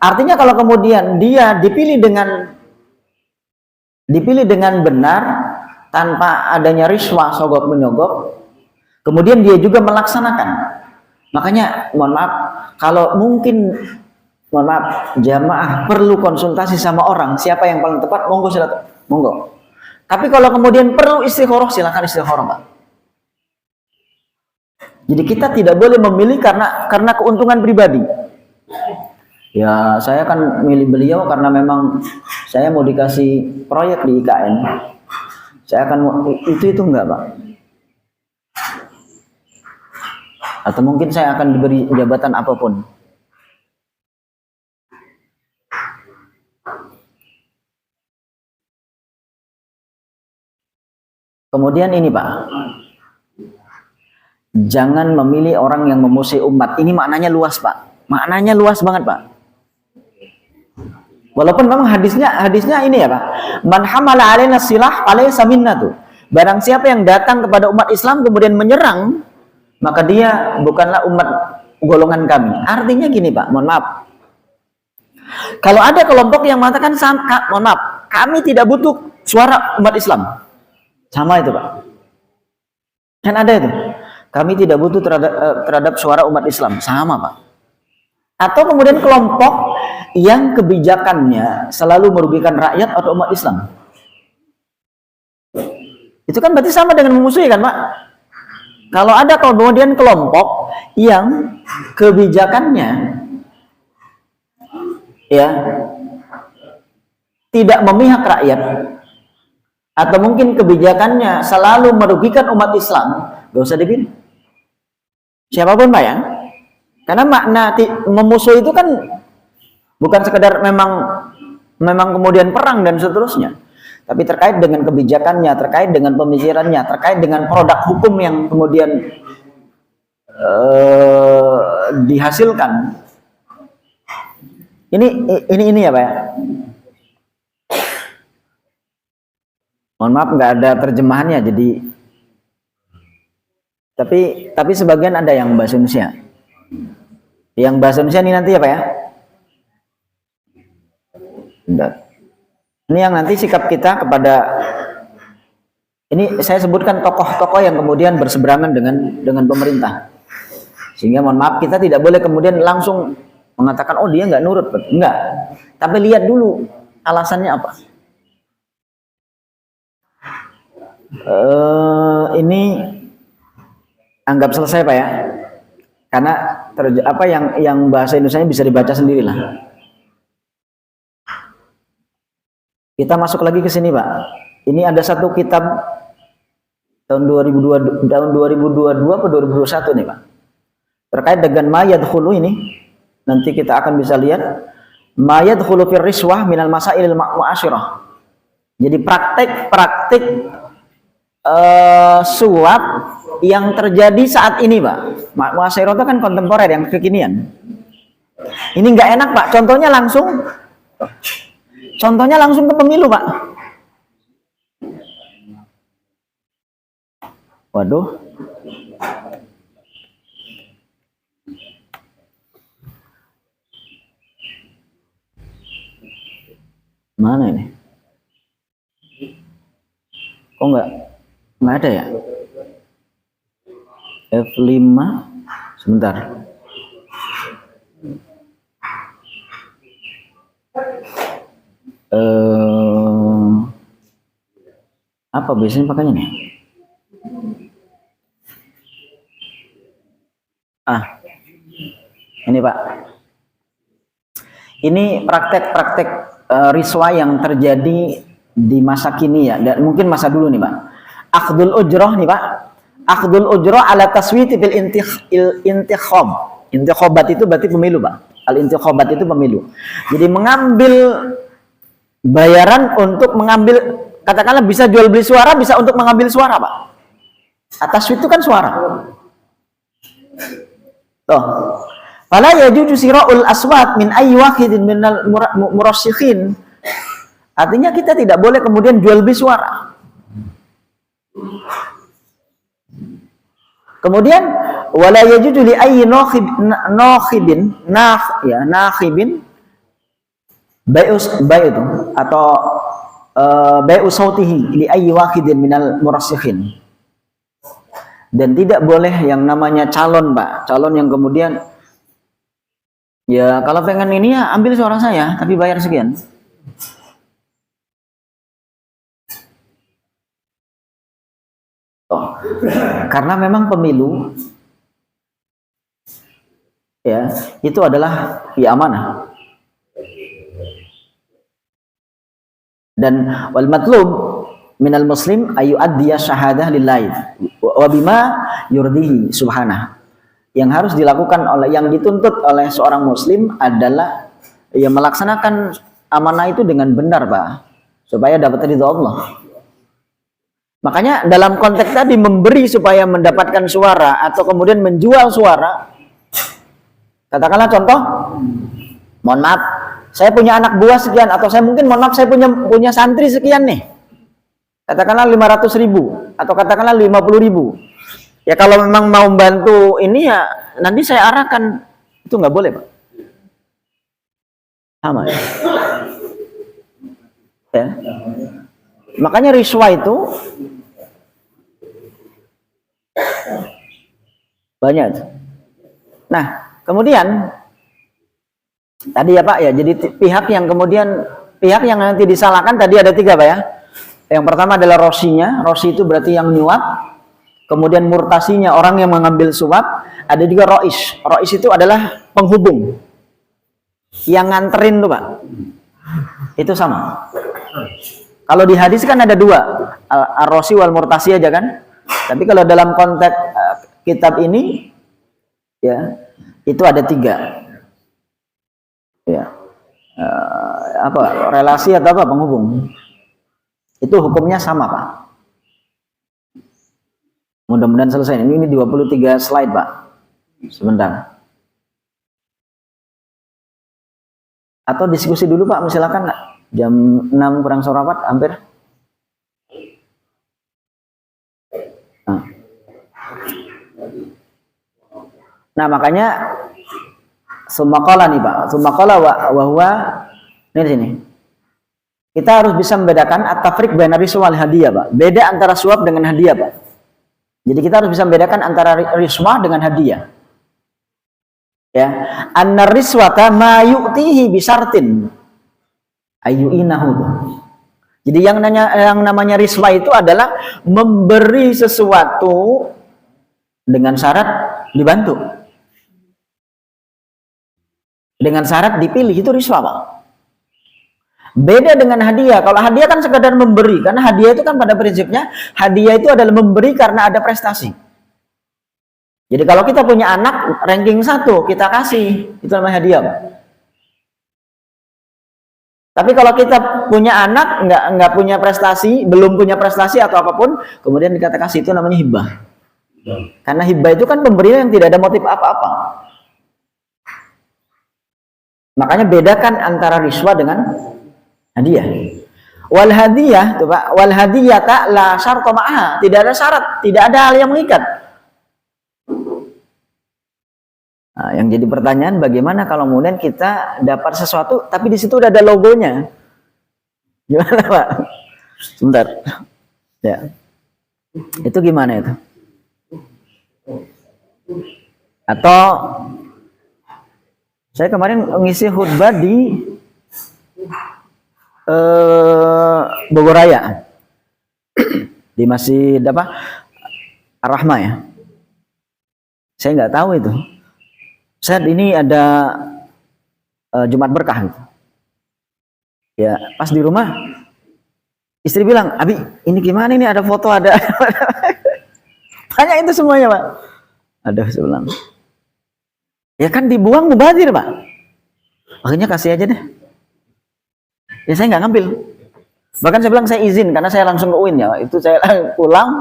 Artinya kalau kemudian dia dipilih dengan benar tanpa adanya riswah sogok menyogok, kemudian dia juga melaksanakan. Makanya mohon maaf, kalau mungkin jamaah perlu konsultasi sama orang siapa yang paling tepat, monggo. Tapi kalau kemudian perlu istikharah, silakan istikharah Pak. Jadi kita tidak boleh memilih karena keuntungan pribadi. Ya, saya kan milih beliau karena memang saya mau dikasih proyek di IKN. Saya akan itu enggak Pak. Atau mungkin saya akan diberi jabatan apapun. Kemudian ini Pak, jangan memilih orang yang memusuhi umat. Ini maknanya luas Pak, maknanya luas banget Pak. Walaupun memang hadisnya ini ya Pak. Man hamala alaina silah alaysa minna tuh. Barang siapa yang datang kepada umat Islam kemudian menyerang, maka dia bukanlah umat golongan kami. Artinya gini Pak, mohon maaf. Kalau ada kelompok yang mengatakan, mohon maaf, kami tidak butuh suara umat Islam. Sama itu Pak. Kan ada itu. Kami tidak butuh terhadap suara umat Islam. Sama Pak. Atau kemudian kelompok yang kebijakannya selalu merugikan rakyat atau umat Islam. Itu kan berarti sama dengan memusuhi kan Pak? Kalau ada kemudian kelompok yang kebijakannya ya tidak memihak rakyat atau mungkin kebijakannya selalu merugikan umat Islam, gak usah dipilih. Siapapun Pak ya. Karena makna memusuhi itu kan bukan sekedar memang kemudian perang dan seterusnya, tapi terkait dengan kebijakannya, terkait dengan pemikirannya, terkait dengan produk hukum yang kemudian dihasilkan. Ini ya Pak ya. Mohon maaf nggak ada terjemahannya, jadi tapi sebagian ada yang bahasa Indonesia. Yang bahasa Indonesia ini nanti ya Pak ya. Bentar. Ini yang nanti sikap kita kepada, ini saya sebutkan tokoh-tokoh yang kemudian berseberangan dengan pemerintah. Sehingga mohon maaf kita tidak boleh kemudian langsung mengatakan oh dia nggak nurut, enggak. Tapi lihat dulu alasannya apa. Ini anggap selesai Pak ya. Karena yang bahasa Indonesianya bisa dibaca sendirilah. Kita masuk lagi ke sini Pak. Ini ada satu kitab tahun 2022 atau 2021 nih Pak. Terkait dengan ma yadkhulu ini, nanti kita akan bisa lihat ma yadkhulu fir riswah minal masailil mu'asyirah. Jadi praktik suap yang terjadi saat ini Pak. Mu'asyirah itu kan kontemporer yang kekinian. Ini nggak enak Pak. Contohnya langsung ke pemilu Pak. Waduh. Mana ini? Kok nggak ada ya? F5 sebentar. Apa biasanya pakainya nih? Ini Pak. Ini praktek-praktek riswa yang terjadi di masa kini ya, dan mungkin masa dulu nih Pak. Akhdul ujroh nih Pak. Akhdul ujroh ala taswiti bil intikhab. Intikhabat itu berarti pemilu Pak. Al-intikhabat itu pemilu. Jadi mengambil bayaran untuk mengambil, katakanlah bisa jual beli suara, bisa untuk mengambil suara Pak. Taswit itu kan suara. Tuh. Fala yajuzu sira'ul aswat min ayyi wahidin minal murassikhin. Artinya kita tidak boleh kemudian jual beli suara. Kemudian wala yajuzu li ayyi nakhibin bai'u itu atau bai'u sautihi li ayyi wahidin minal murassikhin. Dan tidak boleh yang namanya calon Pak, calon yang kemudian ya kalau pengen ini ya ambil suara saya tapi bayar sekian. Karena memang pemilu ya itu adalah ya amanah. Dan wal matlub minal muslim ayu addiya syahadah lillahi wa bima yurdihi subhanah. Yang harus dilakukan yang dituntut oleh seorang muslim adalah ya melaksanakan amanah itu dengan benar Pak, supaya dapat ridha Allah. Makanya dalam konteks tadi memberi supaya mendapatkan suara atau kemudian menjual suara, katakanlah contoh, mohon maaf, Saya punya anak buah sekian, atau saya mungkin, mohon maaf, saya punya santri sekian nih. Katakanlah 500.000 atau katakanlah 50.000. Ya kalau memang mau bantu ini ya nanti saya arahkan, itu nggak boleh Pak. Sama ya. Makanya riswa itu banyak. Nah kemudian tadi ya Pak ya, jadi pihak yang nanti disalahkan tadi ada 3 Pak ya. Yang pertama adalah rosinya, rosi itu berarti yang nyuap. Kemudian murtasinya, orang yang mengambil suap. Ada juga rois. Rois itu adalah penghubung, yang nganterin tuh Pak. Itu sama. Kalau di hadis kan ada 2, ar-rosi wal murtasi aja kan. Tapi kalau dalam konteks kitab ini ya itu ada 3 ya. Relasi atau apa, penghubung. Itu hukumnya sama Pak. Mudah-mudahan selesai. Ini 23 slide Pak. Sebentar. Atau diskusi dulu Pak, silakan. Jam 6 kurang seperempat hampir. Nah makanya sumakala nih Pak. Sumakala wa huwa ini di sini. Kita harus bisa membedakan at-tafriq baina riswa wal hadiah Pak. Beda antara suap dengan hadiah Pak. Jadi kita harus bisa membedakan antara riswah dengan hadiah. Ya, annar riswata ma yu'tihi bisartin ayyuinahu. Jadi yang namanya riswah itu adalah memberi sesuatu dengan syarat dibantu. Dengan syarat dipilih, itu riswah Pak. Beda dengan hadiah. Kalau hadiah kan sekadar memberi, karena hadiah itu kan pada prinsipnya hadiah itu adalah memberi karena ada prestasi. Jadi kalau kita punya anak ranking 1 kita kasih, itu namanya hadiah Pak. Tapi kalau kita punya anak nggak punya prestasi, belum punya prestasi atau apapun, kemudian kita kasih, itu namanya hibah. Karena hibah itu kan pemberian yang tidak ada motif apa-apa. Makanya bedakan antara riswa dengan hadiah. Wal hadiyah tuh Pak, wal hadiyata la syarta ma'aha, tidak ada syarat, tidak ada hal yang mengikat. Nah, yang jadi pertanyaan, bagaimana kalau kemudian kita dapat sesuatu tapi di situ udah ada logonya? Gimana Pak? Sebentar. Ya. Itu gimana itu? Atau saya kemarin ngisi khutbah di Bogor Raya di Masjid apa Ar-Rahmah ya. Saya nggak tahu itu. Saat ini ada Jumat berkah gitu. Ya pas di rumah istri bilang, Abi ini gimana ini, ada foto ada banyak itu semuanya Pak. Aduh saya bilang, ya kan dibuang mubazir Pak. Akhirnya kasih aja deh. Ya saya nggak ngambil. Bahkan saya bilang saya izin karena saya langsung ke UIN ya. Itu saya pulang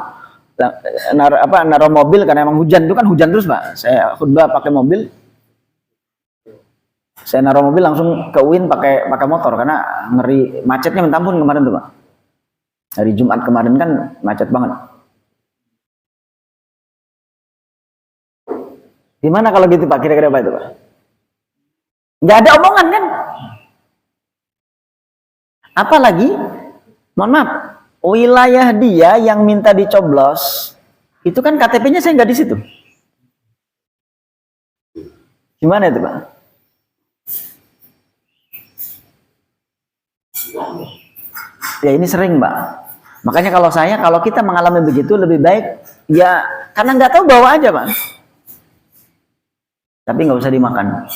naruh mobil karena emang hujan, itu kan hujan terus Pak. Saya khutbah pakai mobil. Saya naruh mobil langsung ke UIN pakai motor karena ngeri macetnya minta ampun kemarin tuh Pak. Hari Jumat kemarin kan macet banget. Gimana kalau gitu Pak? Kira-kira apa itu Pak? Nggak ada omongan kan? Apalagi, mohon maaf, wilayah dia yang minta dicoblos, itu kan KTP-nya saya nggak di situ. Gimana itu Pak? Ya ini sering Pak. Makanya kalau kita mengalami begitu lebih baik ya karena nggak tahu bawa aja Pak. Tapi nggak usah dimakan.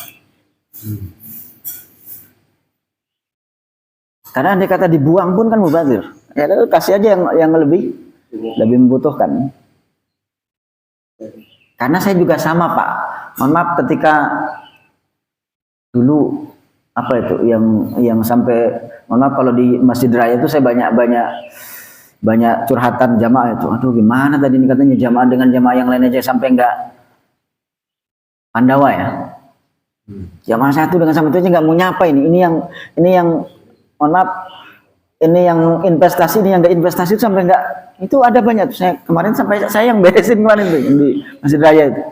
Karena andai kata dibuang pun kan mubazir. Ya kasih aja yang lebih membutuhkan. Karena saya juga sama Pak. Mohon maaf ketika dulu apa itu yang sampai, mohon maaf kalau di Masjid Raya itu saya banyak curhatan jamaah itu. Aduh gimana tadi ini katanya jamaah dengan jamaah yang lain aja sampai enggak Pandawa ya. Jamaah satu dengan sama itu nggak mau nyapa ini. Ini yang mohon maaf, ini yang investasi, ini yang nggak investasi itu sampai nggak, itu ada banyak. Saya kemarin sampai saya yang beresin kemarin tuh di Masjid Raya itu.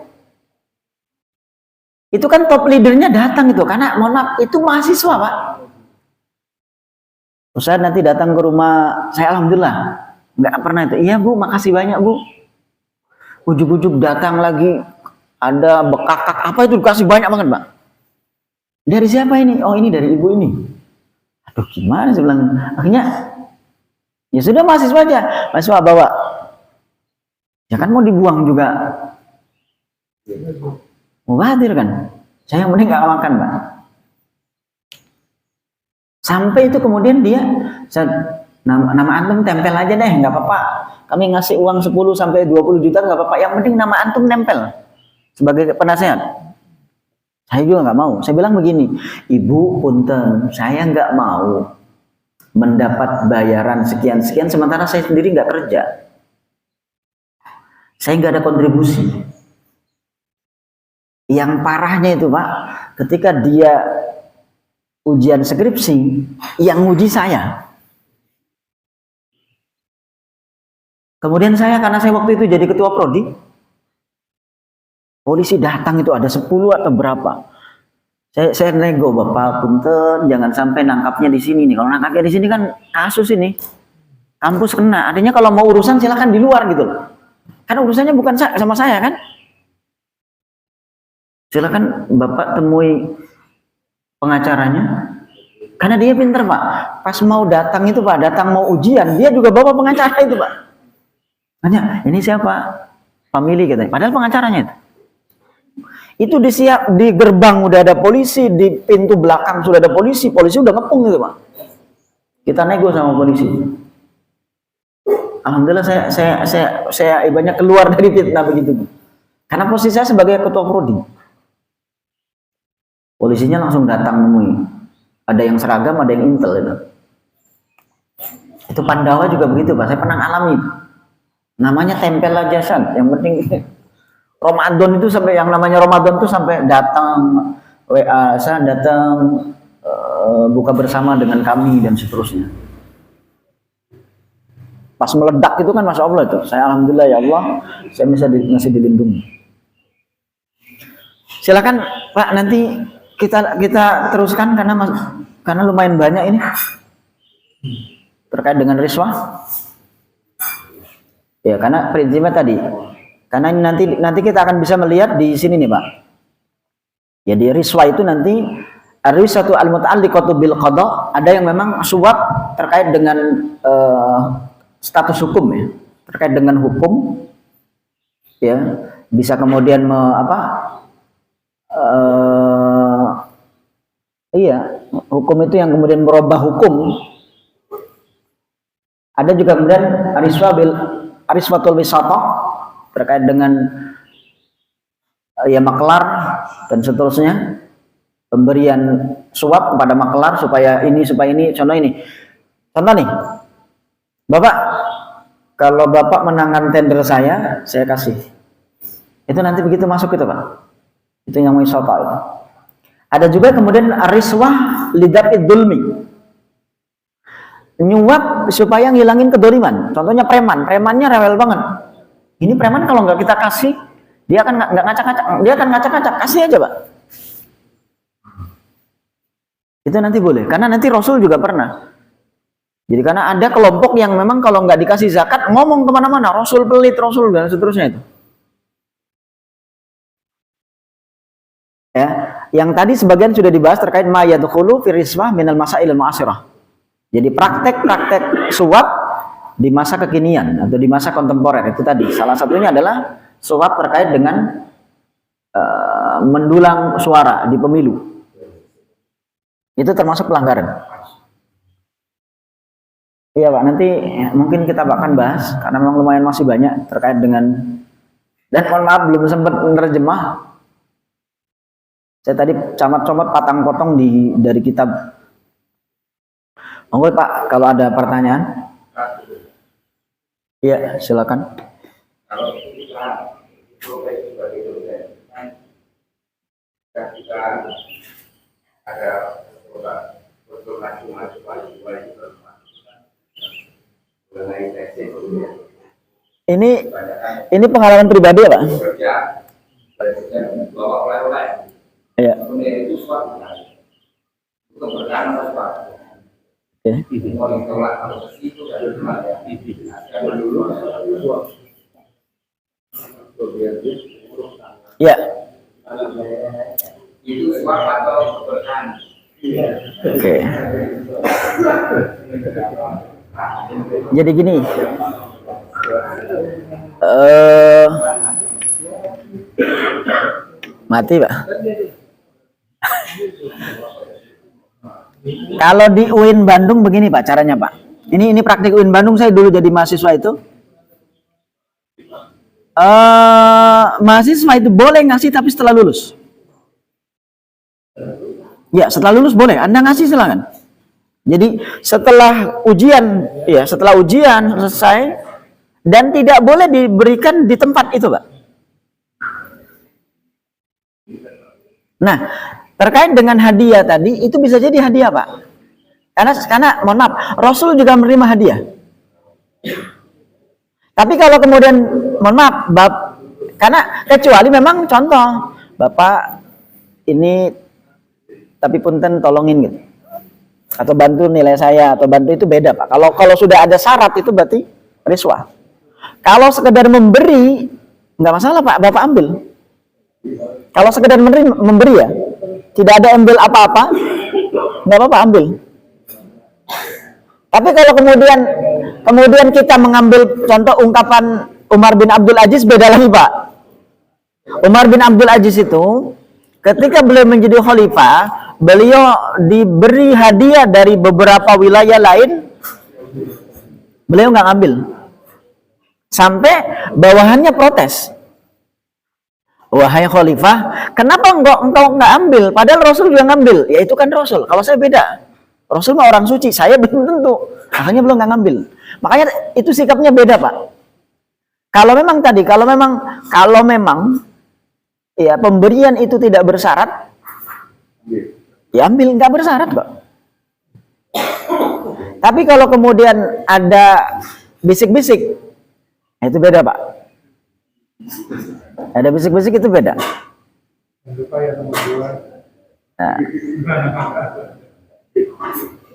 Itu kan top leadernya datang itu, karena mohon maaf itu mahasiswa Pak. Ustaz nanti datang ke rumah saya, alhamdulillah nggak pernah itu. Iya Bu, makasih banyak Bu. Ujuk-ujuk datang lagi, ada bekakak apa itu dikasih banyak banget Pak. Dari siapa ini? Oh ini dari ibu ini. Aduh gimana saya bilang. Akhirnya ya sudah mahasiswa aja, mahasiswa bawa. Ya kan mau dibuang juga. Mubadir kan. Saya yang penting nggak makan Pak. Sampai itu kemudian dia, nama antum tempel aja deh, nggak apa-apa. Kami ngasih uang 10 sampai 20 juta nggak apa-apa. Yang penting nama antum nempel sebagai penasehat. Saya juga nggak mau. Saya bilang begini, Ibu punten, saya nggak mau mendapat bayaran sekian-sekian sementara saya sendiri nggak kerja. Saya nggak ada kontribusi. Yang parahnya itu Pak, ketika dia ujian skripsi, yang nguji saya. Kemudian saya, karena saya waktu itu jadi ketua prodi, polisi datang itu ada 10 atau berapa. Saya nego, Bapak punten jangan sampai nangkapnya di sini nih. Kalau nangkapnya di sini kan kasus ini. Kampus kena. Artinya kalau mau urusan silakan di luar gitu loh. Karena urusannya bukan sama saya kan. Silakan Bapak temui pengacaranya. Karena dia pinter Pak. Pas mau datang itu Pak, datang mau ujian, dia juga bawa pengacara itu Pak. Tanya, ini siapa? Family katanya. Padahal pengacaranya itu. Itu di gerbang udah ada polisi, di pintu belakang sudah ada polisi udah ngepung gitu Pak. Kita nego sama polisi. Alhamdulillah saya ibaratnya keluar dari fitnah begitu. Karena posisi saya sebagai ketua prodi. Polisinya langsung datang nemui. Ada yang seragam, ada yang intel itu. Itu Pandawa juga begitu Pak. Saya pernah alami. Namanya tempel aja San. Yang penting Ramadan itu sampai yang namanya Ramadan itu sampai datang WA, saya datang buka bersama dengan kami dan seterusnya. Pas meledak itu kan Masya Allah itu. Saya alhamdulillah ya Allah, saya masih dilindungi. Silakan Pak, nanti kita teruskan karena lumayan banyak ini terkait dengan riswah. Ya, karena prinsipnya tadi. Karena nanti kita akan bisa melihat di sini nih Pak. Jadi riswah itu nanti ar-riswatu al-muta'alliqatu bil qada, ada yang memang suap terkait dengan status hukum ya, terkait dengan hukum ya, bisa kemudian hukum itu yang kemudian merubah hukum. Ada juga kemudian ariswatul wisatah terkait dengan ya maklar dan seterusnya, pemberian suap kepada maklar supaya ini contoh nih Bapak, kalau Bapak menangkan tender saya kasih itu, nanti begitu masuk itu Pak, itu yang wisatah itu. Ada juga kemudian ariswah lidaf'id dzulmi, nyuap supaya ngilangin kedoliman. Contohnya premannya rewel banget. Ini preman kalau nggak kita kasih, dia akan nggak ngacak-ngacak, kasih aja Pak. Itu nanti boleh, karena nanti Rasul juga pernah. Jadi karena ada kelompok yang memang kalau nggak dikasih zakat ngomong kemana-mana, Rasul pelit, Rasul dan seterusnya itu. Ya, yang tadi sebagian sudah dibahas terkait ma yadkhulu fi riswah minal masail al-mu'asirah. Jadi praktek-praktek suap di masa kekinian atau di masa kontemporer itu tadi. Salah satunya adalah suap terkait dengan mendulang suara di pemilu. Itu termasuk pelanggaran. Iya Pak, nanti mungkin kita akan bahas karena memang lumayan masih banyak terkait dengan, dan mohon maaf belum sempat menerjemah. Saya tadi comot-comot patang-potong dari kitab. Monggo Pak, kalau ada pertanyaan. Iya, silakan. Kalau kita dan kita ada betul maju mengenai tesis ini pengalaman pribadi ya Pak? kerja bapak lain Iya. kemudian itu suatu keberkahan apa mau ditolak kalau itu dan dulu Ya. itu suatu atau keberkahan. Oke. Jadi gini, mati Pak. Kalau di UIN Bandung begini Pak caranya Pak. Ini praktik UIN Bandung, saya dulu jadi mahasiswa itu. Mahasiswa itu boleh ngasih tapi setelah lulus. Ya, setelah lulus boleh, Anda ngasih silakan. Jadi setelah ujian selesai dan tidak boleh diberikan di tempat itu, Pak. Nah, terkait dengan hadiah tadi, itu bisa jadi hadiah, Pak. Karena mohon maaf, Rasul juga menerima hadiah. Tapi kalau kemudian, mohon maaf, karena kecuali memang contoh, Bapak ini tapi punten tolongin gitu, atau bantu nilai saya, atau bantu itu beda Pak. Kalau sudah ada syarat itu berarti riswah. Kalau sekedar memberi nggak masalah Pak, Bapak ambil. Kalau sekedar memberi ya, tidak ada ambil apa-apa, nggak apa-apa ambil. Tapi kalau kemudian kita mengambil contoh ungkapan Umar bin Abdul Aziz, beda lagi Pak. Umar bin Abdul Aziz itu ketika beliau menjadi khalifah, beliau diberi hadiah dari beberapa wilayah lain, beliau nggak ngambil. Sampai bawahannya protes. Wahai khalifah, kenapa engkau nggak ambil? Padahal Rasul juga ngambil. Ya itu kan Rasul. Kalau saya beda. Rasul mah orang suci, saya belum tentu. Makanya belum nggak ngambil. Makanya itu sikapnya beda Pak. Kalau memang ya pemberian itu tidak bersyarat, ya ambil, nggak bersyarat Pak. Tapi kalau kemudian ada bisik-bisik, itu beda Pak. Ada bisik-bisik itu beda. Nah.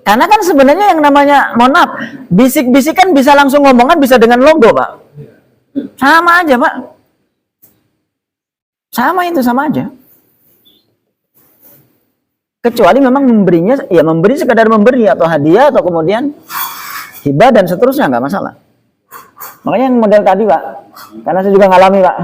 Karena kan sebenarnya yang namanya, mohon maaf, bisik-bisik kan bisa langsung ngomongan, bisa dengan logo Pak. Sama aja Pak. Sama aja. Kecuali memang memberinya, ya memberi sekadar memberi atau hadiah atau kemudian hibah dan seterusnya, nggak masalah. Makanya yang model tadi Pak, karena saya juga ngalami Pak.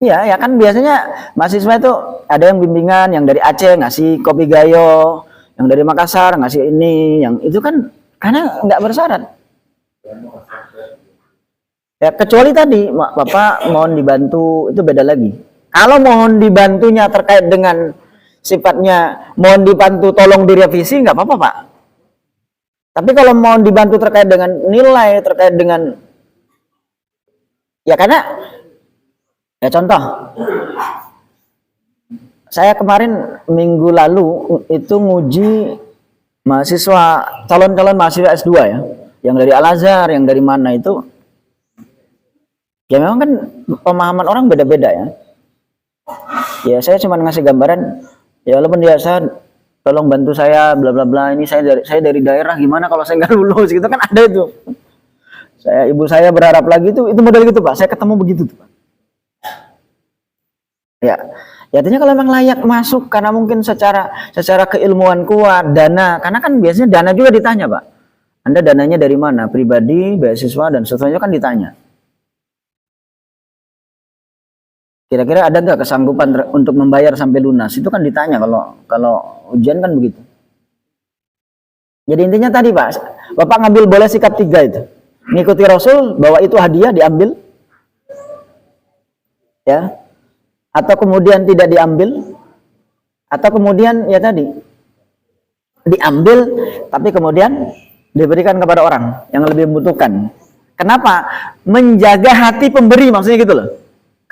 Ya kan biasanya mahasiswa itu ada yang bimbingan, yang dari Aceh ngasih kopi gayo, yang dari Makassar ngasih ini, yang itu kan karena nggak bersyarat. Ya kecuali tadi Bapak mohon dibantu, itu beda lagi. Kalau mohon dibantunya terkait dengan sifatnya mohon dibantu tolong direvisi, nggak apa-apa Pak. Tapi kalau mohon dibantu terkait dengan nilai, terkait dengan ya karena ya contoh, saya kemarin minggu lalu itu nguji mahasiswa, calon-calon mahasiswa S2 ya, yang dari Al-Azhar, yang dari mana itu, ya memang kan pemahaman orang beda-beda ya. Ya saya cuma ngasih gambaran, ya walaupun dia saya tolong bantu saya, bla bla bla, ini saya dari daerah, gimana kalau saya nggak lulus gitu kan ada itu. Ibu saya berharap lagi itu model gitu Pak, saya ketemu begitu tuh Pak. Ya artinya kalau memang layak masuk karena mungkin secara keilmuan kuat, dana, karena kan biasanya dana juga ditanya Pak. Anda dananya dari mana? Pribadi, beasiswa dan seterusnya kan ditanya. Kira-kira ada nggak kesanggupan untuk membayar sampai lunas? Itu kan ditanya kalau ujian kan begitu. Jadi intinya tadi Pak, Bapak ngambil boleh sikap 3 itu. Ngikuti Rasul bahwa itu hadiah diambil. Ya. Atau kemudian tidak diambil, atau kemudian ya tadi diambil tapi kemudian diberikan kepada orang yang lebih membutuhkan. Kenapa? Menjaga hati pemberi, maksudnya gitu loh.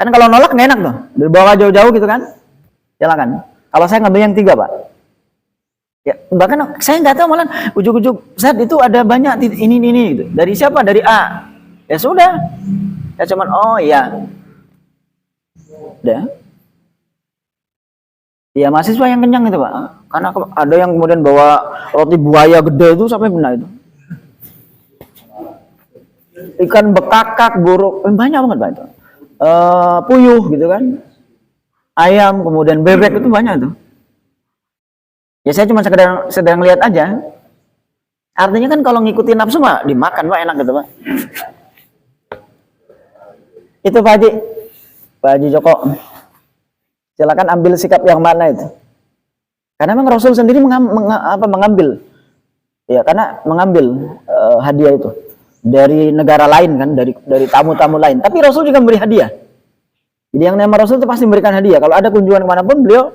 Kan kalau nolak nggak enak tuh, dibawa jauh-jauh gitu kan? Silakan. Kalau saya ngambil yang 3 Pak. Ya, bahkan saya nggak tahu malah ujuk-ujuk saat itu ada banyak ini gitu. Dari siapa? Dari A. Ya sudah. Ya cuman oh iya. Udah. Ya mahasiswa yang kenyang itu Pak. Karena ada yang kemudian bawa roti buaya gede itu sampai benar itu. Ikan bekakak, buruk, banyak banget Pak itu. Puyuh gitu kan. Ayam, kemudian bebek itu banyak tuh. Ya saya cuma sedang lihat aja. Artinya kan kalau ngikutin nafsu mah dimakan Pak, enak gitu Pak. Itu Pak Haji. Pak Haji Joko. Silakan ambil sikap yang mana itu. Karena memang Rasul sendiri mengambil. Ya, karena mengambil hadiah itu dari negara lain kan, dari tamu-tamu lain. Tapi Rasul juga memberi hadiah. Jadi yang nama Rasul itu pasti memberikan hadiah. Kalau ada kunjungan kemanapun beliau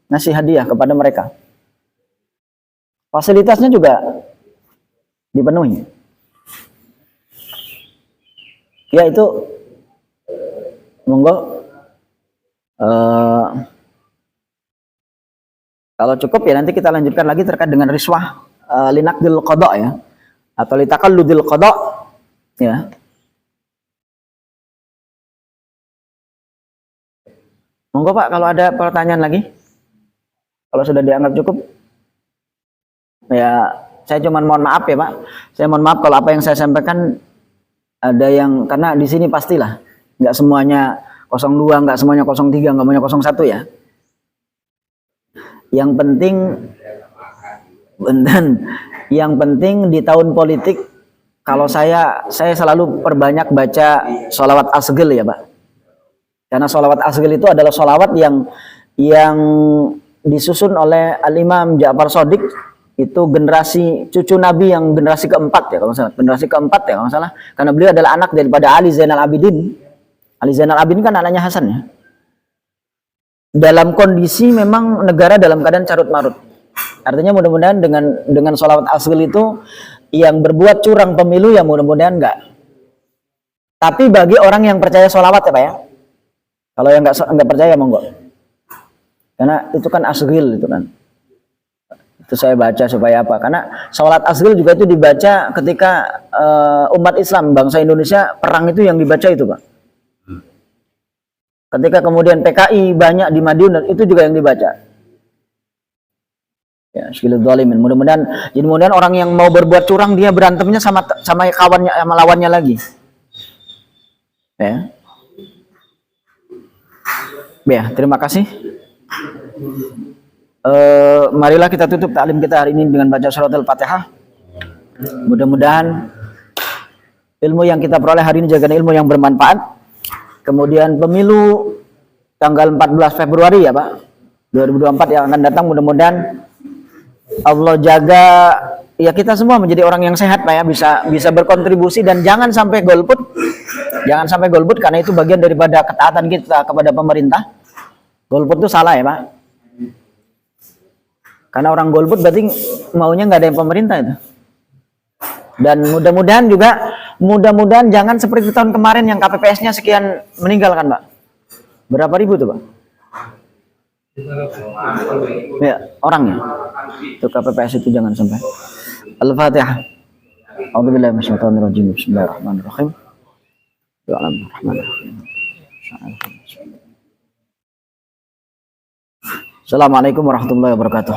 ngasih hadiah kepada mereka. Fasilitasnya juga dipenuhi. Ya itu monggo. Kalau cukup ya nanti kita lanjutkan lagi terkait dengan riswah linakdil qada ya, atau litakalludil qada ya. Monggo Pak, kalau ada pertanyaan lagi, kalau sudah dianggap cukup, ya saya cuma mohon maaf ya Pak. Saya mohon maaf kalau apa yang saya sampaikan ada yang, karena di sini pastilah nggak semuanya 02, nggak semuanya 03, nggak semuanya 01 ya. Yang penting di tahun politik, kalau saya selalu perbanyak baca sholawat asgil ya Pak. Karena sholawat asgil itu adalah sholawat yang disusun oleh Al-Imam Ja'far Shadiq, itu generasi cucu Nabi yang generasi keempat ya kalau salah, generasi keempat ya kalau salah, karena beliau adalah anak daripada Ali Zainal Abidin. Ali Zainal Abidin kan anaknya Hasan ya. Dalam kondisi memang negara dalam keadaan carut marut. Artinya mudah-mudahan dengan sholawat asgil itu yang berbuat curang pemilu ya mudah-mudahan enggak. Tapi bagi orang yang percaya sholawat ya Pak ya. Kalau yang enggak percaya monggo. Karena itu kan asgil itu kan. Itu saya baca supaya apa? Karena sholat asgil juga itu dibaca ketika umat Islam bangsa Indonesia perang, itu yang dibaca itu Pak. Ketika kemudian PKI banyak di Madiun, itu juga yang dibaca. Ya, sekilid zalimin. Mudah-mudahan orang yang mau berbuat curang dia berantemnya sama kawannya, sama lawannya lagi. Ya. Ya, terima kasih. Marilah kita tutup taklim kita hari ini dengan baca surat Al-Fatihah. Mudah-mudahan ilmu yang kita peroleh hari ini juga ilmu yang bermanfaat. Kemudian pemilu tanggal 14 Februari ya Pak 2024 yang akan datang, mudah-mudahan Allah jaga ya kita semua menjadi orang yang sehat Pak ya, bisa berkontribusi dan jangan sampai golput. Jangan sampai golput karena itu bagian daripada ketaatan kita kepada pemerintah. Golput itu salah ya Pak. Karena orang golput berarti maunya nggak ada yang pemerintah itu. Dan mudah-mudahan jangan seperti tahun kemarin yang KPPS-nya sekian meninggal kan Pak. Berapa ribu tuh Pak? Ya, orangnya. Itu KPPS itu jangan sampai. Al-Fatihah. A'udzubillahi minasyaitonirrajim. Bismillahirrahmanirrahim. Assalamualaikum warahmatullahi wabarakatuh.